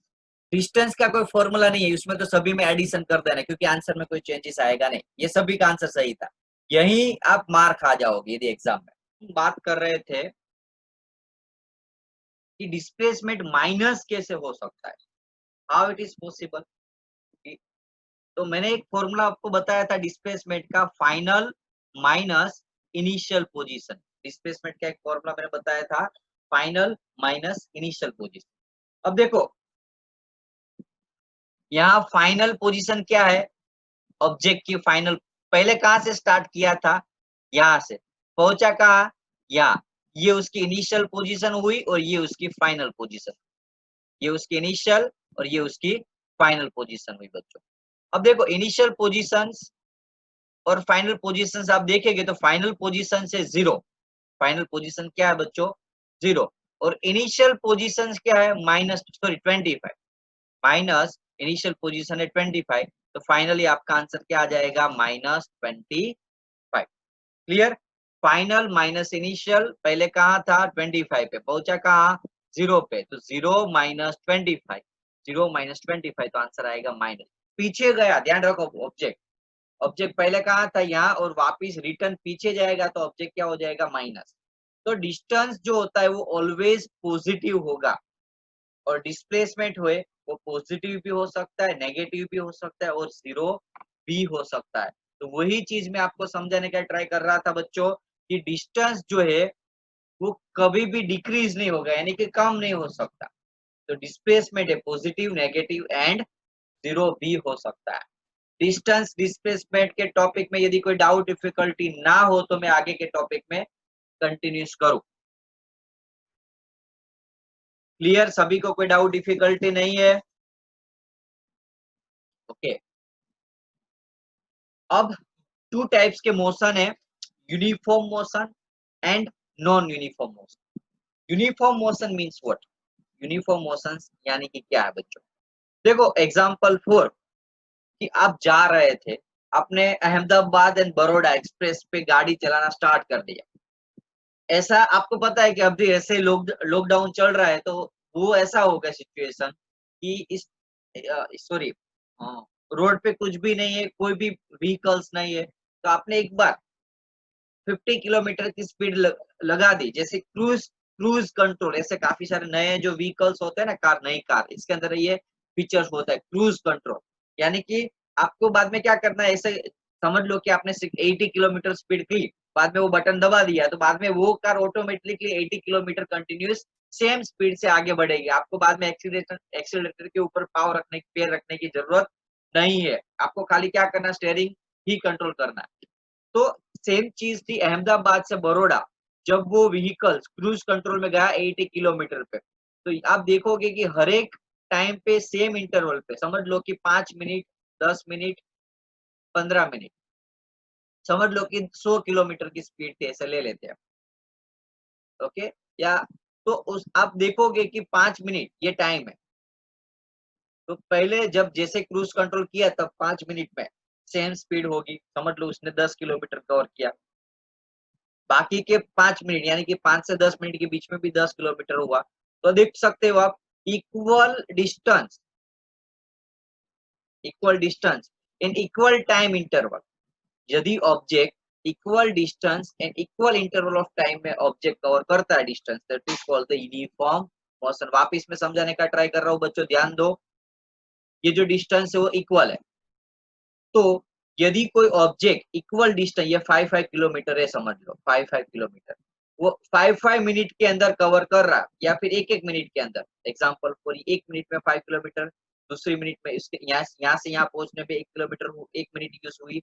Distance का कोई फॉर्मूला नहीं है, उसमें तो सभी में एडिशन कर देना क्योंकि आंसर में कोई चेंजेस आएगा नहीं। ये सभी का आंसर सही था, यही आप मार खा जाओगे यदि एग्जाम में। बात कर रहे थे कि डिस्प्लेसमेंट माइनस कैसे हो सकता है, हाउ इट इज पॉसिबल। तो मैंने एक फॉर्मूला आपको बताया था डिस्प्लेसमेंट का, final minus initial position. Displacement का एक फॉर्मूला मैंने बताया था, फाइनल माइनस इनिशियल पोजीशन। अब देखो यहाँ फाइनल पोजीशन क्या है, ऑब्जेक्ट की फाइनल, पहले कहां से स्टार्ट किया था, यहां से पहुंचा कहा, यहाँ, ये उसकी इनिशियल पोजीशन हुई और ये उसकी फाइनल पोजीशन, ये उसकी इनिशियल और ये उसकी फाइनल पोजीशन हुई बच्चों। अब देखो इनिशियल पोजीशंस और फाइनल पोजीशंस आप देखेंगे तो फाइनल पोजीशन से 0, फाइनल पोजीशन क्या है बच्चों, 0, और इनिशियल पोजीशंस क्या है, -25, माइनस इनिशियल पोजीशन है 25, तो फाइनली आपका आंसर क्या आ जाएगा, -25। क्लियर। फाइनल माइनस इनिशियल, पहले कहाँ था 25 पे, पहुंचा कहाँ 0 पे, तो 0 माइनस 25, 0 माइनस 25, तो आंसर आएगा माइनस। पीछे गया, ध्यान रखो, ऑब्जेक्ट ऑब्जेक्ट पहले कहाँ था यहाँ, और वापिस रिटर्न पीछे जाएगा तो ऑब्जेक्ट क्या हो जाएगा माइनस। तो डिस्टेंस जो होता है वो ऑलवेज पॉजिटिव होगा, और डिस्प्लेसमेंट हुए वो पॉजिटिव भी हो सकता है, नेगेटिव भी हो सकता है, और जीरो भी हो सकता है। तो वही चीज मैं आपको समझाने का ट्राई कर रहा था बच्चों, कि डिस्टेंस जो है वो कभी भी डिक्रीज नहीं होगा, यानी कि कम नहीं हो सकता। तो डिस्प्लेसमेंट है पॉजिटिव, नेगेटिव एंड जीरो भी हो सकता है। डिस्टेंस डिस्प्लेसमेंट के टॉपिक में यदि कोई डाउट डिफिकल्टी ना हो तो मैं आगे के टॉपिक में कंटिन्यूस करूं। क्लियर, सभी को कोई डाउट डिफिकल्टी नहीं है? ओके। अब टू टाइप्स के मोशन है, uniform motion and non uniform motion. Uniform motion means what? Uniform motion यानी कि क्या है बच्चों? देखो एग्जांपल 4 कि आप जा रहे थे, आपने अहमदाबाद एंड बड़ौदा एक्सप्रेस पे गाड़ी चलाना स्टार्ट कर दिया। ऐसा आपको पता है कि अभी ऐसे लॉकडाउन चल रहा है, तो वो ऐसा होगा सिचुएशन कि इस सॉरी रोड पे कुछ भी नहीं है, कोई भी व्हीकल्स नहीं है, तो आपने एक बार 50 किलोमीटर की स्पीड लगा दी, जैसे क्रूज कंट्रोल। ऐसे काफी सारे नए जो व्हीकल्स होते हैं ना, कार, नई कार, इसके अंदर ये फीचर्स होता है क्रूज कंट्रोल। यानी कि आपको बाद में क्या करना है, ऐसे समझ लो कि आपने 80 किलोमीटर स्पीड की, बाद में वो बटन दबा दिया, तो बाद में वो car automatically 80 kilometre continuous same speed से आगे बढ़ेगी। आपको बाद में एक्सीलरेटर के ऊपर पैर रखने की जरूरत नहीं है, आपको खाली क्या करना, स्टेयरिंग ही कंट्रोल करना है। तो सेम चीज थी अहमदाबाद से बड़ौदा, जब वो व्हीकल्स क्रूज कंट्रोल में गया 80 किलोमीटर पे, तो आप देखोगे कि हर एक टाइम पे सेम इंटरवल पे, समझ लो कि 5 मिनट, 10 मिनट, 15 मिनट, समझ लो कि 100 किलोमीटर की स्पीड थी, ऐसे ले लेते हैं। ओके, या तो उस आप देखोगे कि 5 मिनट ये टाइम है, तो पहले जब जैसे क्रूज कंट्रोल किया तब 5 मिनट में सेम स्पीड होगी, समझ लो उसने 10 किलोमीटर कवर किया। बाकी के 5 मिनट यानी कि 5 से 10 मिनट के बीच में भी 10 किलोमीटर हुआ, तो देख सकते हो आप equal distance in equal time interval. यदि object equal distance and equal interval of time में ऑब्जेक्ट कवर करता है distance, that is called the uniform motion. वापिस में समझाने का ट्राई कर रहा हूँ बच्चों, ध्यान दो, ये जो डिस्टेंस है वो इक्वल है। तो यदि कोई ऑब्जेक्ट इक्वल डिस्टेंस, ये 5 किलोमीटर है, समझ लो 5 किलोमीटर, वो 5 मिनट के अंदर कवर कर रहा, या फिर 1 मिनट के अंदर, एग्जांपल फॉर 1 मिनट में 5 किलोमीटर, दूसरी मिनट में इसके यहाँ से यहाँ पहुंचने में 1 किलोमीटर 1 मिनट यूज हुई,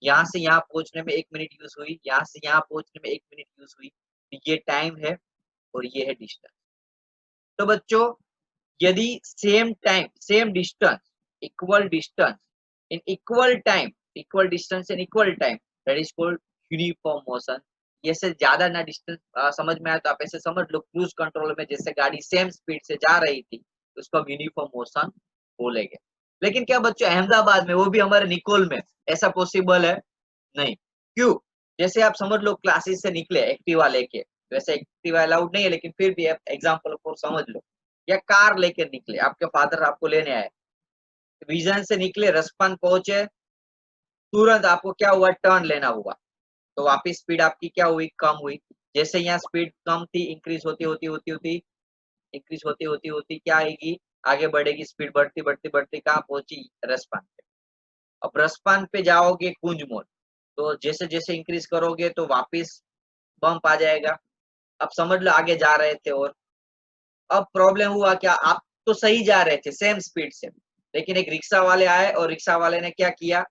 यहाँ से यहाँ पहुंचने में 1 मिनट यूज हुई, यहाँ से यहाँ पहुंचने में 1 मिनट यूज हुई, तो ये टाइम है और ये है डिस्टेंस। तो बच्चों यदि same time same distance equal distance in equal time, equal distance in equal time, that is called uniform motion. ये से ज्यादा ना डिस्टेंस समझ में आया तो आप ऐसे समझ लो, क्रूज कंट्रोल में जैसे गाड़ी सेम स्पीड से जा रही थी तो उसको यूनिफॉर्म मोशन बोलेंगे। लेकिन क्या बच्चों अहमदाबाद में, वो भी हमारे निकोल में, ऐसा पॉसिबल है? नहीं। क्यों? जैसे आप समझ लो क्लासेस से निकले एक्टिवा लेके, वैसे एक्टिवा अलाउड नहीं है लेकिन फिर भी एग्जाम्पल को समझ लो, या कार लेके निकले, आपके फादर आपको लेने आए, विजन से निकले, रसपान पहुंचे, तुरंत आपको क्या हुआ, टर्न लेना हुआ, तो वापिस स्पीड आपकी क्या हुई, कम हुई। जैसे यहाँ स्पीड कम थी, इंक्रीज होती होती क्या आएगी, आगे बढ़ेगी, स्पीड बढ़ती बढ़ती बढ़ती कहाँ पहुंची, रसपान पे। अब रसपान पे जाओगे कुंज मोड़, तो जैसे जैसे इंक्रीज करोगे तो वापिस बम्प आ जाएगा। अब समझ लो आगे जा रहे थे, और अब प्रॉब्लम हुआ क्या, आप तो सही जा रहे थे सेम स्पीड से, लेकिन एक रिक्शा वाले आए और रिक्शा वाले ने क्या किया,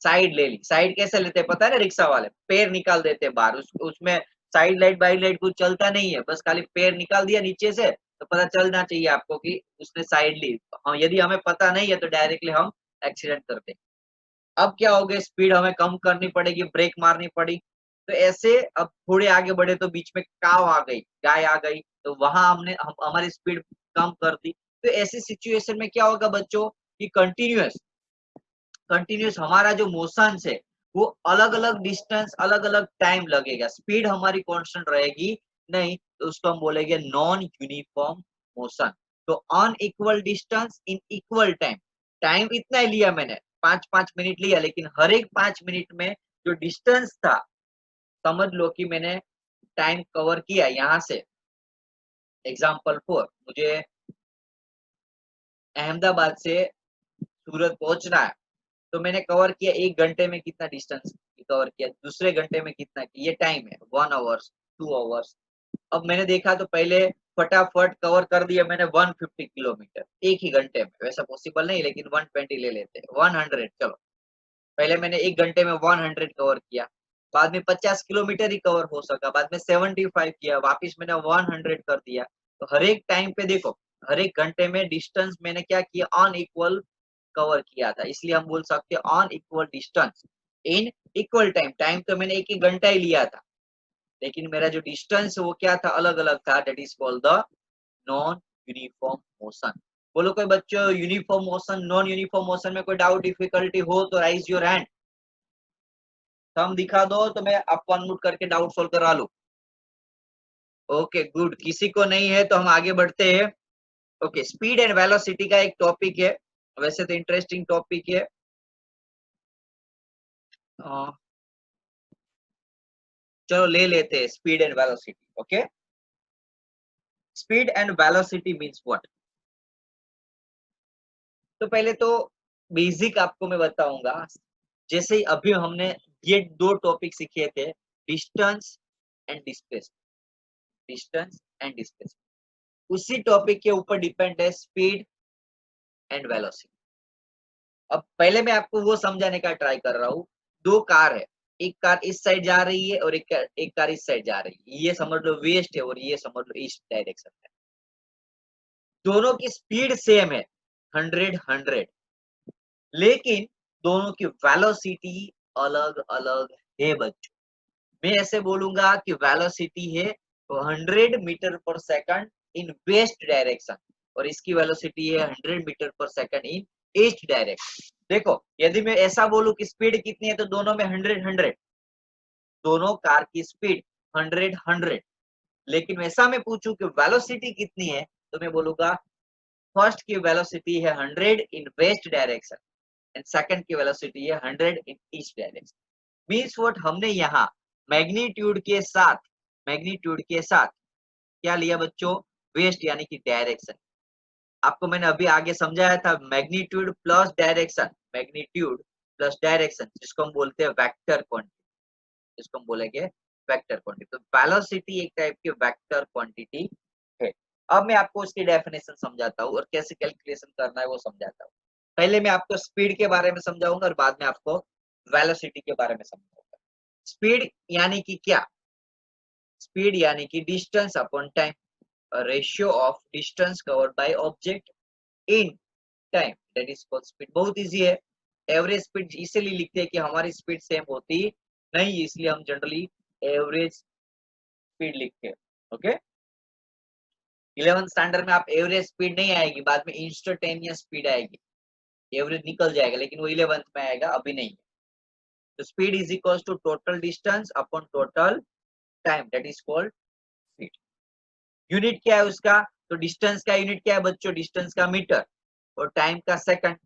साइड ले ली। साइड कैसे लेते हैं पता है ना, रिक्शा वाले पैर निकाल देते हैं बाहर, उसमें साइड लाइट बाइड लाइट कुछ चलता नहीं है, बस खाली पैर निकाल दिया नीचे से, तो पता चलना चाहिए आपको कि उसने साइड ली। हाँ, यदि हमें पता नहीं है तो डायरेक्टली हम एक्सीडेंट कर देंगे। अब क्या हो गया, स्पीड हमें कम करनी पड़ेगी, ब्रेक मारनी पड़ी, तो ऐसे अब थोड़े आगे बढ़े तो बीच में काव आ गई, गाय आ गई, तो वहां हमारी स्पीड कम कर दी। तो ऐसी सिचुएशन में क्या होगा बच्चों कि कंटिन्यूअस हमारा जो मोशन है वो अलग अलग डिस्टेंस अलग अलग टाइम लगेगा, स्पीड हमारी कांस्टेंट रहेगी नहीं, तो उसको हम बोलेंगे नॉन यूनिफॉर्म मोशन। तो unequal distance in equal time, time इतना ही लिया मैंने 5-5 मिनट लिया, लेकिन हर एक 5 मिनट में जो डिस्टेंस था, समझ लो कि मैंने टाइम कवर किया। यहाँ से एग्जाम्पल 4, मुझे अहमदाबाद से सूरत पहुंचना है, तो मैंने कवर किया 1 घंटे में कितना डिस्टेंस कवर किया, दूसरे घंटे में कितना किया, ये टाइम है 1 आवर्स 2 आवर्स। अब मैंने देखा तो पहले फटाफट कवर कर दिया मैंने 150 किलोमीटर एक ही घंटे में, वैसा पॉसिबल नहीं, लेकिन 120 ले लेते हैं, 100 चलो। पहले मैंने 1 घंटे में 100 कवर किया, बाद में 50 किलोमीटर ही कवर हो सका, बाद में 75 किया, वापिस मैंने 100 कर दिया। तो हर एक टाइम पे देखो, हर एक घंटे में डिस्टेंस मैंने क्या किया, अनइक्वल कवर किया था, इसलिए हम बोल सकते हैं unequal distance in equal time. Time तो मैंने 1 घंटा ही लिया था, लेकिन मेरा जो डिस्टेंस वो क्या था, अलग अलग था, that is called the non uniform motion. बोलो कोई बच्चों uniform motion non uniform motion में कोई डाउट डिफिकल्टी हो तो राइज योर हैंड, थंब दिखा दो तो मैं आपको अनम्यूट करके डाउट सॉल्व करा लूं। ओके गुड, किसी को नहीं है तो हम आगे बढ़ते हैं। ओके, स्पीड एंड वेलोसिटी का एक टॉपिक है, वैसे तो इंटरेस्टिंग टॉपिक है। चलो ले लेते हैं speed and velocity. Okay, speed and velocity means what. तो पहले तो बेसिक आपको मैं बताऊंगा, जैसे अभी हमने ये 2 टॉपिक सीखे थे, distance and displacement, distance and displacement, उसी टॉपिक के ऊपर डिपेंड है स्पीड एंड वेलोसिटी। अब पहले मैं आपको वो समझाने का ट्राई कर रहा हूँ, 2 कार है, एक कार इस साइड जा रही है और एक कार इस साइड जा रही है, ये समझ लो वेस्ट है और ये समझ लो ईस्ट डायरेक्शन है। दोनों की स्पीड सेम है 100, लेकिन दोनों की वेलोसिटी अलग अलग है बच्चों। मैं ऐसे बोलूंगा कि वेलोसिटी है 100 मीटर पर सेकंड इन वेस्ट डायरेक्शन और इसकी वेलोसिटी है 100 मीटर पर सेकंड इन ईस्ट डायरेक्शन। देखो, यदि मैं ऐसा बोलूं कि स्पीड कितनी है, तो दोनों में 100, दोनों कार की स्पीड 100, लेकिन वैसा मैं पूछूं कि वेलोसिटी कितनी है, तो मैं बोलूंगा फर्स्ट की वेलोसिटी है 100 इन वेस्ट डायरेक्शन एंड सेकंड की वेलोसिटी है 100 इन ईस्ट डायरेक्शन। मींस व्हाट, हमने यहाँ मैग्नीट्यूड के साथ क्या लिया बच्चों, वेस्ट यानी कि डायरेक्शन। आपको मैंने अभी आगे समझाया था, मैग्नीट्यूड प्लस डायरेक्शन, जिसको हम बोलते हैं वेक्टर क्वांटिटी, जिसको हम बोलेंगे वेक्टर क्वांटिटी। तो वेलोसिटी एक टाइप की वेक्टर क्वांटिटी है। अब मैं आपको उसकी डेफिनेशन समझाता हूँ और कैसे कैलकुलेशन करना है वो समझाता हूँ। पहले मैं आपको स्पीड के बारे में समझाऊंगा और बाद में आपको वेलोसिटी के बारे में समझाऊंगा। स्पीड यानी कि क्या, स्पीड यानी कि distance upon time, ratio of distance covered by object in time, that is called speed. बहुत इजी है। एवरेज स्पीड इसीलिए लिखते हैं कि हमारी स्पीड सेम होती नहीं, इसलिए हम जनरली एवरेज स्पीड लिखते हैं। ओके, 11th स्टैंडर्ड में आप एवरेज स्पीड नहीं आएगी, बाद में इंस्टेंटेनियस स्पीड आएगी, एवरेज निकल जाएगा, लेकिन वो 11th में आएगा, अभी नहीं। तो speed is equal to total distance upon total time, that is called speed. Unit क्या है उसका, तो डिस्टेंस का यूनिट क्या है बच्चों, डिस्टेंस का मीटर और टाइम का सेकंड,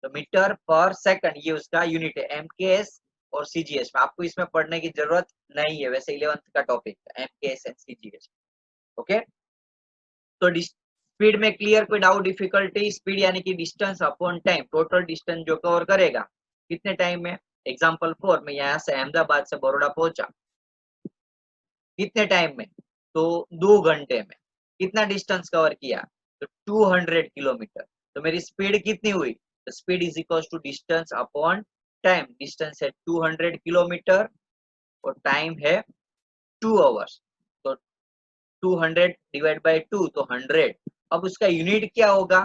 तो मीटर पर सेकंड ये उसका यूनिट है। एमकेएस और सीजीएस में आपको इसमें पढ़ने की जरूरत नहीं है, वैसे 11th का टॉपिक है एमकेएस एंड सीजीएस। ओके, तो स्पीड में क्लियर, कोई डाउट डिफिकल्टी। स्पीड यानी कि distance upon time, total distance जो कवर करेगा कितने टाइम में। एग्जांपल 4 में यहाँ से अहमदाबाद से बड़ौदा पहुंचा, कितने टाइम में, तो 2 घंटे में। कितना डिस्टेंस कवर किया, तो 200 किलोमीटर। तो मेरी स्पीड कितनी हुई, तो speed is equal to distance upon time. Distance है 200 किलोमीटर और टाइम है 2 आवर्स, तो 200 डिवाइड बाय 2 तो 100। अब उसका यूनिट क्या होगा,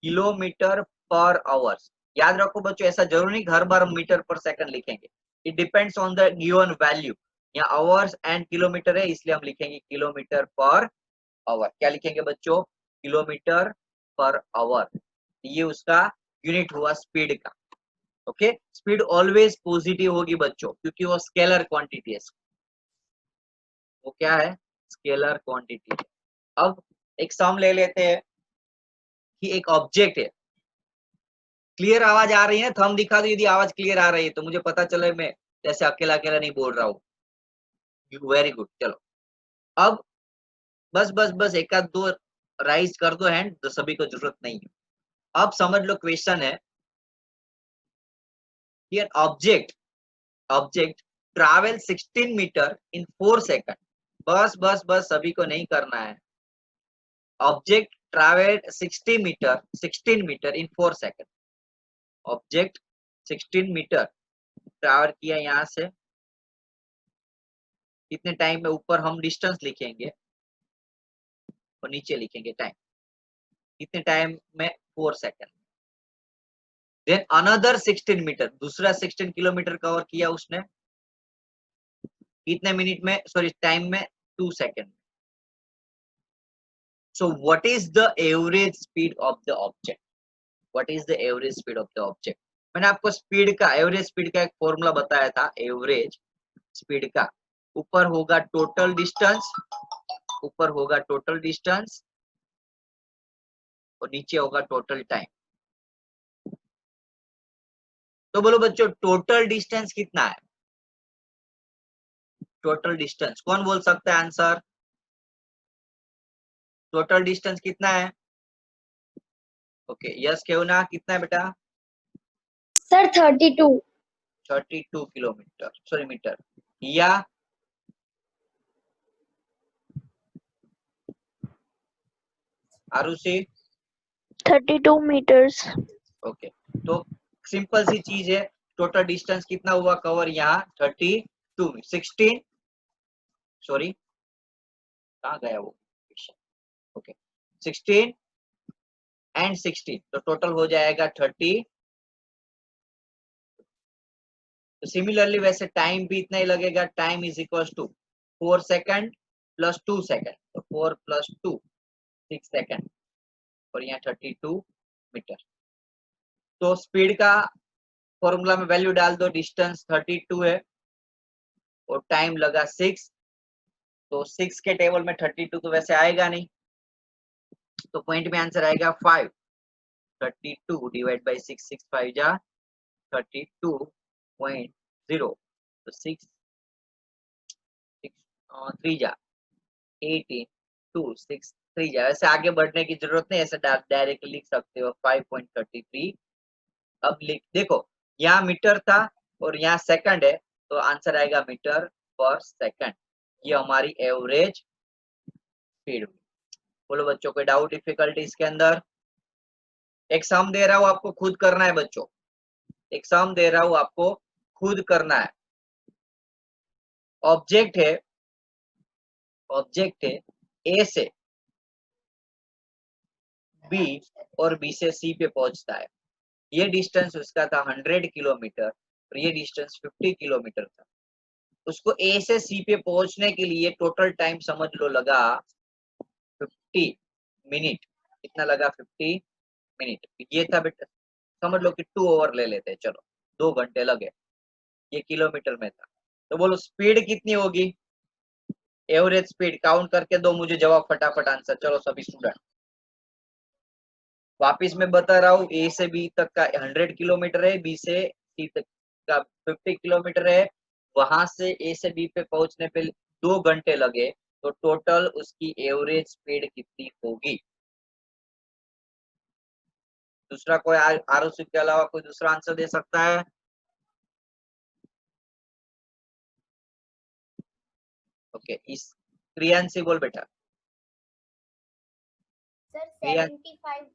किलोमीटर पर आवर्स। याद रखो बच्चों, ऐसा जरूरी नहीं हर बार हम मीटर पर सेकंड लिखेंगे, it depends on the given value. यहाँ आवर्स एंड किलोमीटर है, इसलिए हम लिखेंगे किलोमीटर पर आवर। क्या लिखेंगे बच्चों, किलोमीटर पर आवर, ये उसका यूनिट हुआ स्पीड का। ओके, स्पीड ऑलवेज पॉजिटिव होगी बच्चों, क्योंकि वो स्केलर क्वांटिटी है। वो क्या है? स्केलर क्वांटिटी है। अब एक सम ले लेते हैं कि एक ऑब्जेक्ट है। क्लियर आवाज आ रही है? थंब दिखा दो यदि आवाज क्लियर आ रही है, तो मुझे पता चले मैं जैसे अकेला अकेला नहीं बोल रहा हूँ। Very good. चलो अब बस बस बस एक आध दो राइज कर दो हैंड, तो सभी को जरूरत नहीं है। अब समझ लो क्वेश्चन है कि an object travel 16 metre in 4 second. बस बस बस सभी को नहीं करना है। Object travelled 16 metre in 4 second. Object 16 metre travel किया यहाँ से, कितने टाइम में? ऊपर हम डिस्टेंस लिखेंगे और नीचे लिखेंगे टाइम। कितने टाइम में? 4 सेकंड। देन अनदर 16 मीटर, दूसरा 16 किलोमीटर कवर किया उसने कितने मिनट में? सॉरी टाइम में? 2 second. So what is the average speed of the object? What is the average speed of the object? मैंने आपको स्पीड का, एवरेज स्पीड का एक फॉर्मूला बताया था। एवरेज स्पीड का ऊपर होगा टोटल डिस्टेंस, ऊपर होगा टोटल डिस्टेंस और नीचे होगा टोटल टाइम। तो बोलो बच्चों टोटल डिस्टेंस कितना है? टोटल डिस्टेंस कौन बोल सकता है आंसर? टोटल डिस्टेंस कितना है? ओके यस क्यों ना, कितना है बेटा? Sir, 32. 32 kilometre, sorry metre. या आरुषि? 32 meters. ओके तो सिंपल सी चीज है, टोटल डिस्टेंस कितना हुआ कवर यहाँ? 32 16, सॉरी कहाँ गया वो? ओके 16 एंड 16, तो टोटल हो जाएगा 30। तो सिमिलरली वैसे टाइम भी इतना ही लगेगा। Time is equal to 4 second plus 2 second, तो 4 प्लस 2 6 सेकंड और यहाँ 32 मीटर। तो स्पीड का फॉर्मूला में वैल्यू डाल दो, डिस्टेंस 32 है और टाइम लगा 6, तो 6 के टेबल में 32 तो वैसे आएगा नहीं, तो पॉइंट में आंसर आएगा 5। 32 डिवाइड बाई 6, 6 5 जा 32.0, तो 6 3 जा 18 2 6 3 जा। वैसे आगे बढ़ने की जरूरत नहीं, ऐसे डायरेक्ट लिख सकते हो 5.33। अब लिख देखो, यहाँ मीटर था और यहाँ सेकंड है, तो आंसर आएगा मीटर पर सेकंड। ये हमारी एवरेज स्पीड। बोलो बच्चों कोई डाउट डिफिकल्टी इसके अंदर? एक सम दे रहा हूं आपको खुद करना है बच्चों, एक सम दे रहा हूं आपको खुद करना है। ऑब्जेक्ट है, ऑब्जेक्ट है ए से बी और बी से सी पे पहुंचता है। ये डिस्टेंस उसका था 100 किलोमीटर और ये डिस्टेंस 50 किलोमीटर था। उसको ए से सी पे पहुंचने के लिए टोटल टाइम समझ लो लगा 50 मिनट। कितना लगा? 50 मिनट। ये था बेटा, समझ लो कि 2 ओवर ले लेते हैं, चलो 2 घंटे लगे। ये किलोमीटर में था, तो बोलो स्पीड कितनी होगी? एवरेज स्पीड काउंट करके दो मुझे जवाब फटाफट आंसर। चलो सभी स्टूडेंट वापिस मैं बता रहा हूँ, ए से बी तक का 100 किलोमीटर है, बी से सी तक का 50 किलोमीटर है। वहां से ए से बी पे पहुंचने पे 2 घंटे लगे, तो टोटल उसकी एवरेज स्पीड कितनी होगी? दूसरा कोई आरुषि के अलावा कोई दूसरा आंसर दे सकता है? ओके इस क्रियांशी बोल बेटा। Sir, क्रिया 75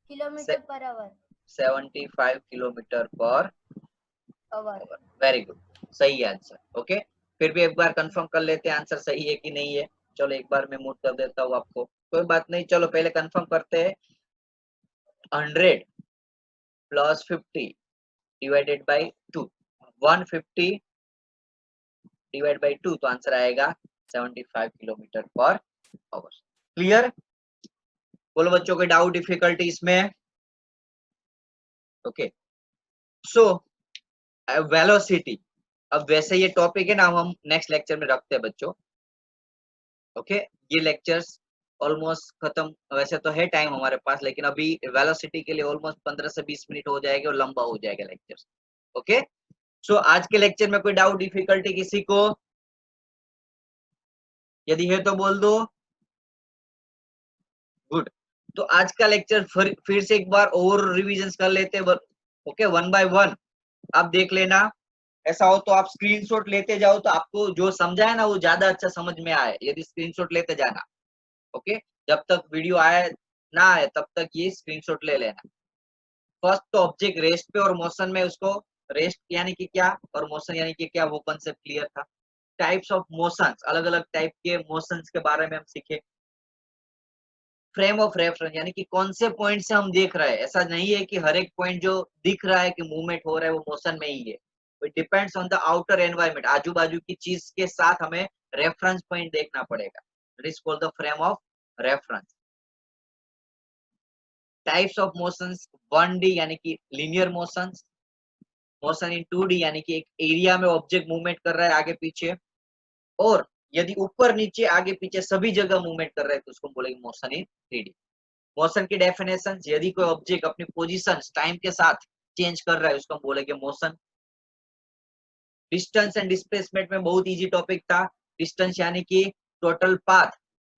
kilometer per hour. 75 किलोमीटर पर Hour. वेरी गुड, सही है आंसर। ओके फिर भी एक बार कंफर्म कर लेते हैं आंसर सही है कि नहीं है। चलो एक बार मैं मूव कर देता हूँ आपको, कोई बात नहीं। चलो पहले कंफर्म करते हैं। 100 plus 50 divided by 2, 150 divide by 2, तो आंसर आएगा 75 किलोमीटर पर आवर। क्लियर? बोलो बच्चों कोई डाउट डिफिकल्टी इसमें? ओके सो वेलोसिटी, अब वैसे ये टॉपिक है ना, हम नेक्स्ट लेक्चर में रखते हैं बच्चों। ओके, ये लेक्चर्स ऑलमोस्ट खत्म, वैसे तो है टाइम हमारे पास, लेकिन अभी वेलोसिटी के लिए ऑलमोस्ट 15 से 20 मिनट हो जाएगा और लंबा हो जाएगा लेक्चर। ओके, सो आज के लेक्चर में कोई डाउट डिफिकल्टी किसी को? यदि है तो बोल दो। गुड। तो आज का लेक्चर फिर से एक बार और रिवीजन कर लेते हैं। ओके, 1 बाय 1 आप देख लेना। ऐसा हो तो आप स्क्रीनशॉट लेते जाओ, तो आपको जो समझा है ना वो ज्यादा अच्छा समझ में आए, यदि स्क्रीनशॉट लेते जाना। ओके, जब तक वीडियो आए ना आए तब तक ये स्क्रीनशॉट ले लेना। फर्स्ट तो ऑब्जेक्ट रेस्ट पे और मोशन में, उसको रेस्ट यानी कि क्या और मोशन यानी कि क्या, वो कंसेप्ट क्लियर था। टाइप्स ऑफ मोशंस, अलग अलग टाइप के मोशंस के बारे में हम सीखे। फ्रेम ऑफ रेफरेंस यानी कि कौन से पॉइंट से हम देख रहे हैं, ऐसा नहीं है कि हर एक पॉइंट जो दिख रहा है कि मूवमेंट हो रहा है वो मोशन में ही है। It depends on the outer environment, आजू बाजू की चीज के साथ हमें रेफरेंस पॉइंट देखना पड़ेगा। It is called the frame of reference. Types of motions, 1D यानी कि linear motions, motion in 2D यानी कि एक एरिया में ऑब्जेक्ट मूवमेंट कर रहा है आगे पीछे, और यदि ऊपर नीचे आगे पीछे सभी जगह मूवमेंट कर रहा है तो उसको बोलेंगे मोशन इन 3D। मोशन की डेफिनेशन, यदि कोई ऑब्जेक्ट अपनी पोजीशन टाइम के साथ चेंज कर रहा है उसको हम बोलेंगे मोशन। डिस्टेंस एंड डिस्प्लेसमेंट में बहुत इजी टॉपिक था। डिस्टेंस यानी कि टोटल पाथ,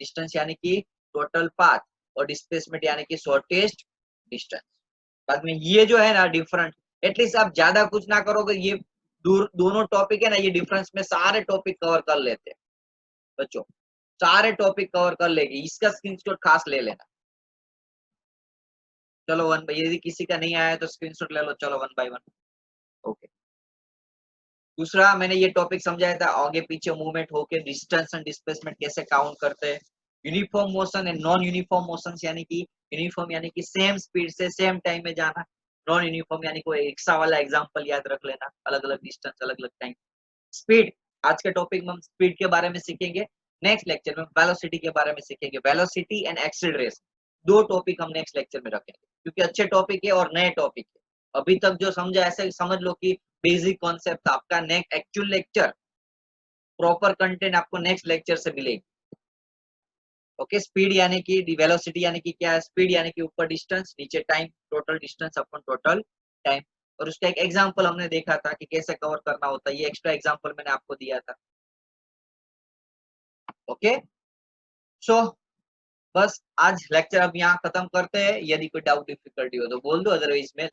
डिस्टेंस यानी कि टोटल पाथ, और डिस्प्लेसमेंट यानी कि शॉर्टेस्ट डिस्टेंस। बाद में ये जो है ना डिफरेंट, एटलीस्ट आप ज्यादा कुछ ना करोगे, ये दोनों टॉपिक है ना, ये डिफरेंस में सारे टॉपिक कवर कर लेते हैं बच्चों, सारे टॉपिक कवर कर लेगी। इसका स्क्रीनशॉट खास ले लेना। चलो वन बाई, यदि किसी का नहीं आया तो स्क्रीनशॉट ले लो। चलो 1 बाय 1। ओके, दूसरा मैंने ये टॉपिक समझाया था, आगे पीछे मूवमेंट होके डिस्टेंस एंड डिस्प्लेसमेंट कैसे काउंट करते हैं। Uniform motion and non uniform motion, यानी कि यूनिफॉर्म यानी कि सेम स्पीड से सेम टाइम में जाना, नॉन यूनिफॉर्म यानी कोई रिक्शा वाला एग्जांपल याद रख लेना, अलग अलग डिस्टेंस अलग अलग टाइम। स्पीड, आज के टॉपिक में हम स्पीड के बारे में सीखेंगे। नेक्स्ट लेक्चर में वेलोसिटी के बारे में सीखेंगे। वेलोसिटी एंड एक्सीलरेशन, दो टॉपिक हम नेक्स्ट लेक्चर में रखेंगे, क्योंकि अच्छे टॉपिक है और नए टॉपिक है। अभी तक जो समझा ऐसे समझ लो कि बेसिक कॉन्सेप्ट। आपका next actual lecture, proper content आपको नेक्स्ट लेक्चर से मिलेगी। ओके, स्पीड यानी कि वेलोसिटी यानी कि क्या है, स्पीड यानी कि ऊपर डिस्टेंस, नीचे टाइम, टोटल डिस्टेंस अपन टोटल टाइम। और उसका एक एग्जांपल हमने देखा था कि कैसे कवर करना होता है, ये एक्स्ट्रा एग्जांपल मैंने आपको दिया था। ओके, सो बस आज लेक्चर अब यहाँ खत्म करते हैं। यदि कोई डाउट डिफिकल्टी हो तो बोल दो, अदरवाइज में।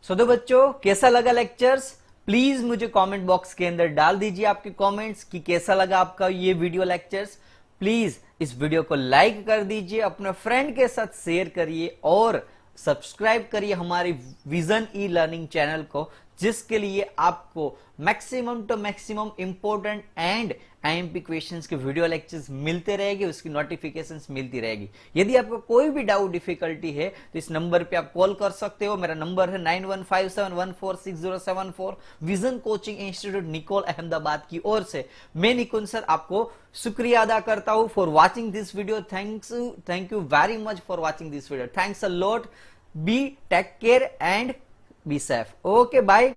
सो तो बच्चों, कैसा लगा लेक्चर्स? प्लीज मुझे कमेंट बॉक्स के अंदर डाल दीजिए आपके कमेंट्स कि कैसा लगा आपका ये वीडियो लेक्चर्स। प्लीज इस वीडियो को लाइक कर दीजिए, अपने फ्रेंड के साथ शेयर करिए और सब्सक्राइब करिए हमारी विजन ई लर्निंग चैनल को, जिसके लिए आपको maximum to maximum important and IMP questions के वीडियो लेक्चर्स मिलते रहेंगे, उसकी नोटिफिकेशंस मिलती रहेगी। यदि आपको कोई भी डाउट डिफिकल्टी है तो इस नंबर पे आप कॉल कर सकते हो। मेरा नंबर है 9157146074। Vision coaching institute Nikol Ahmedabad की ओर से मैं निकुंज सर आपको शुक्रिया अदा करता हूं for watching this video. Thank you very much for watching this video. Thanks a lot. Be take care and be safe. Okay, bye.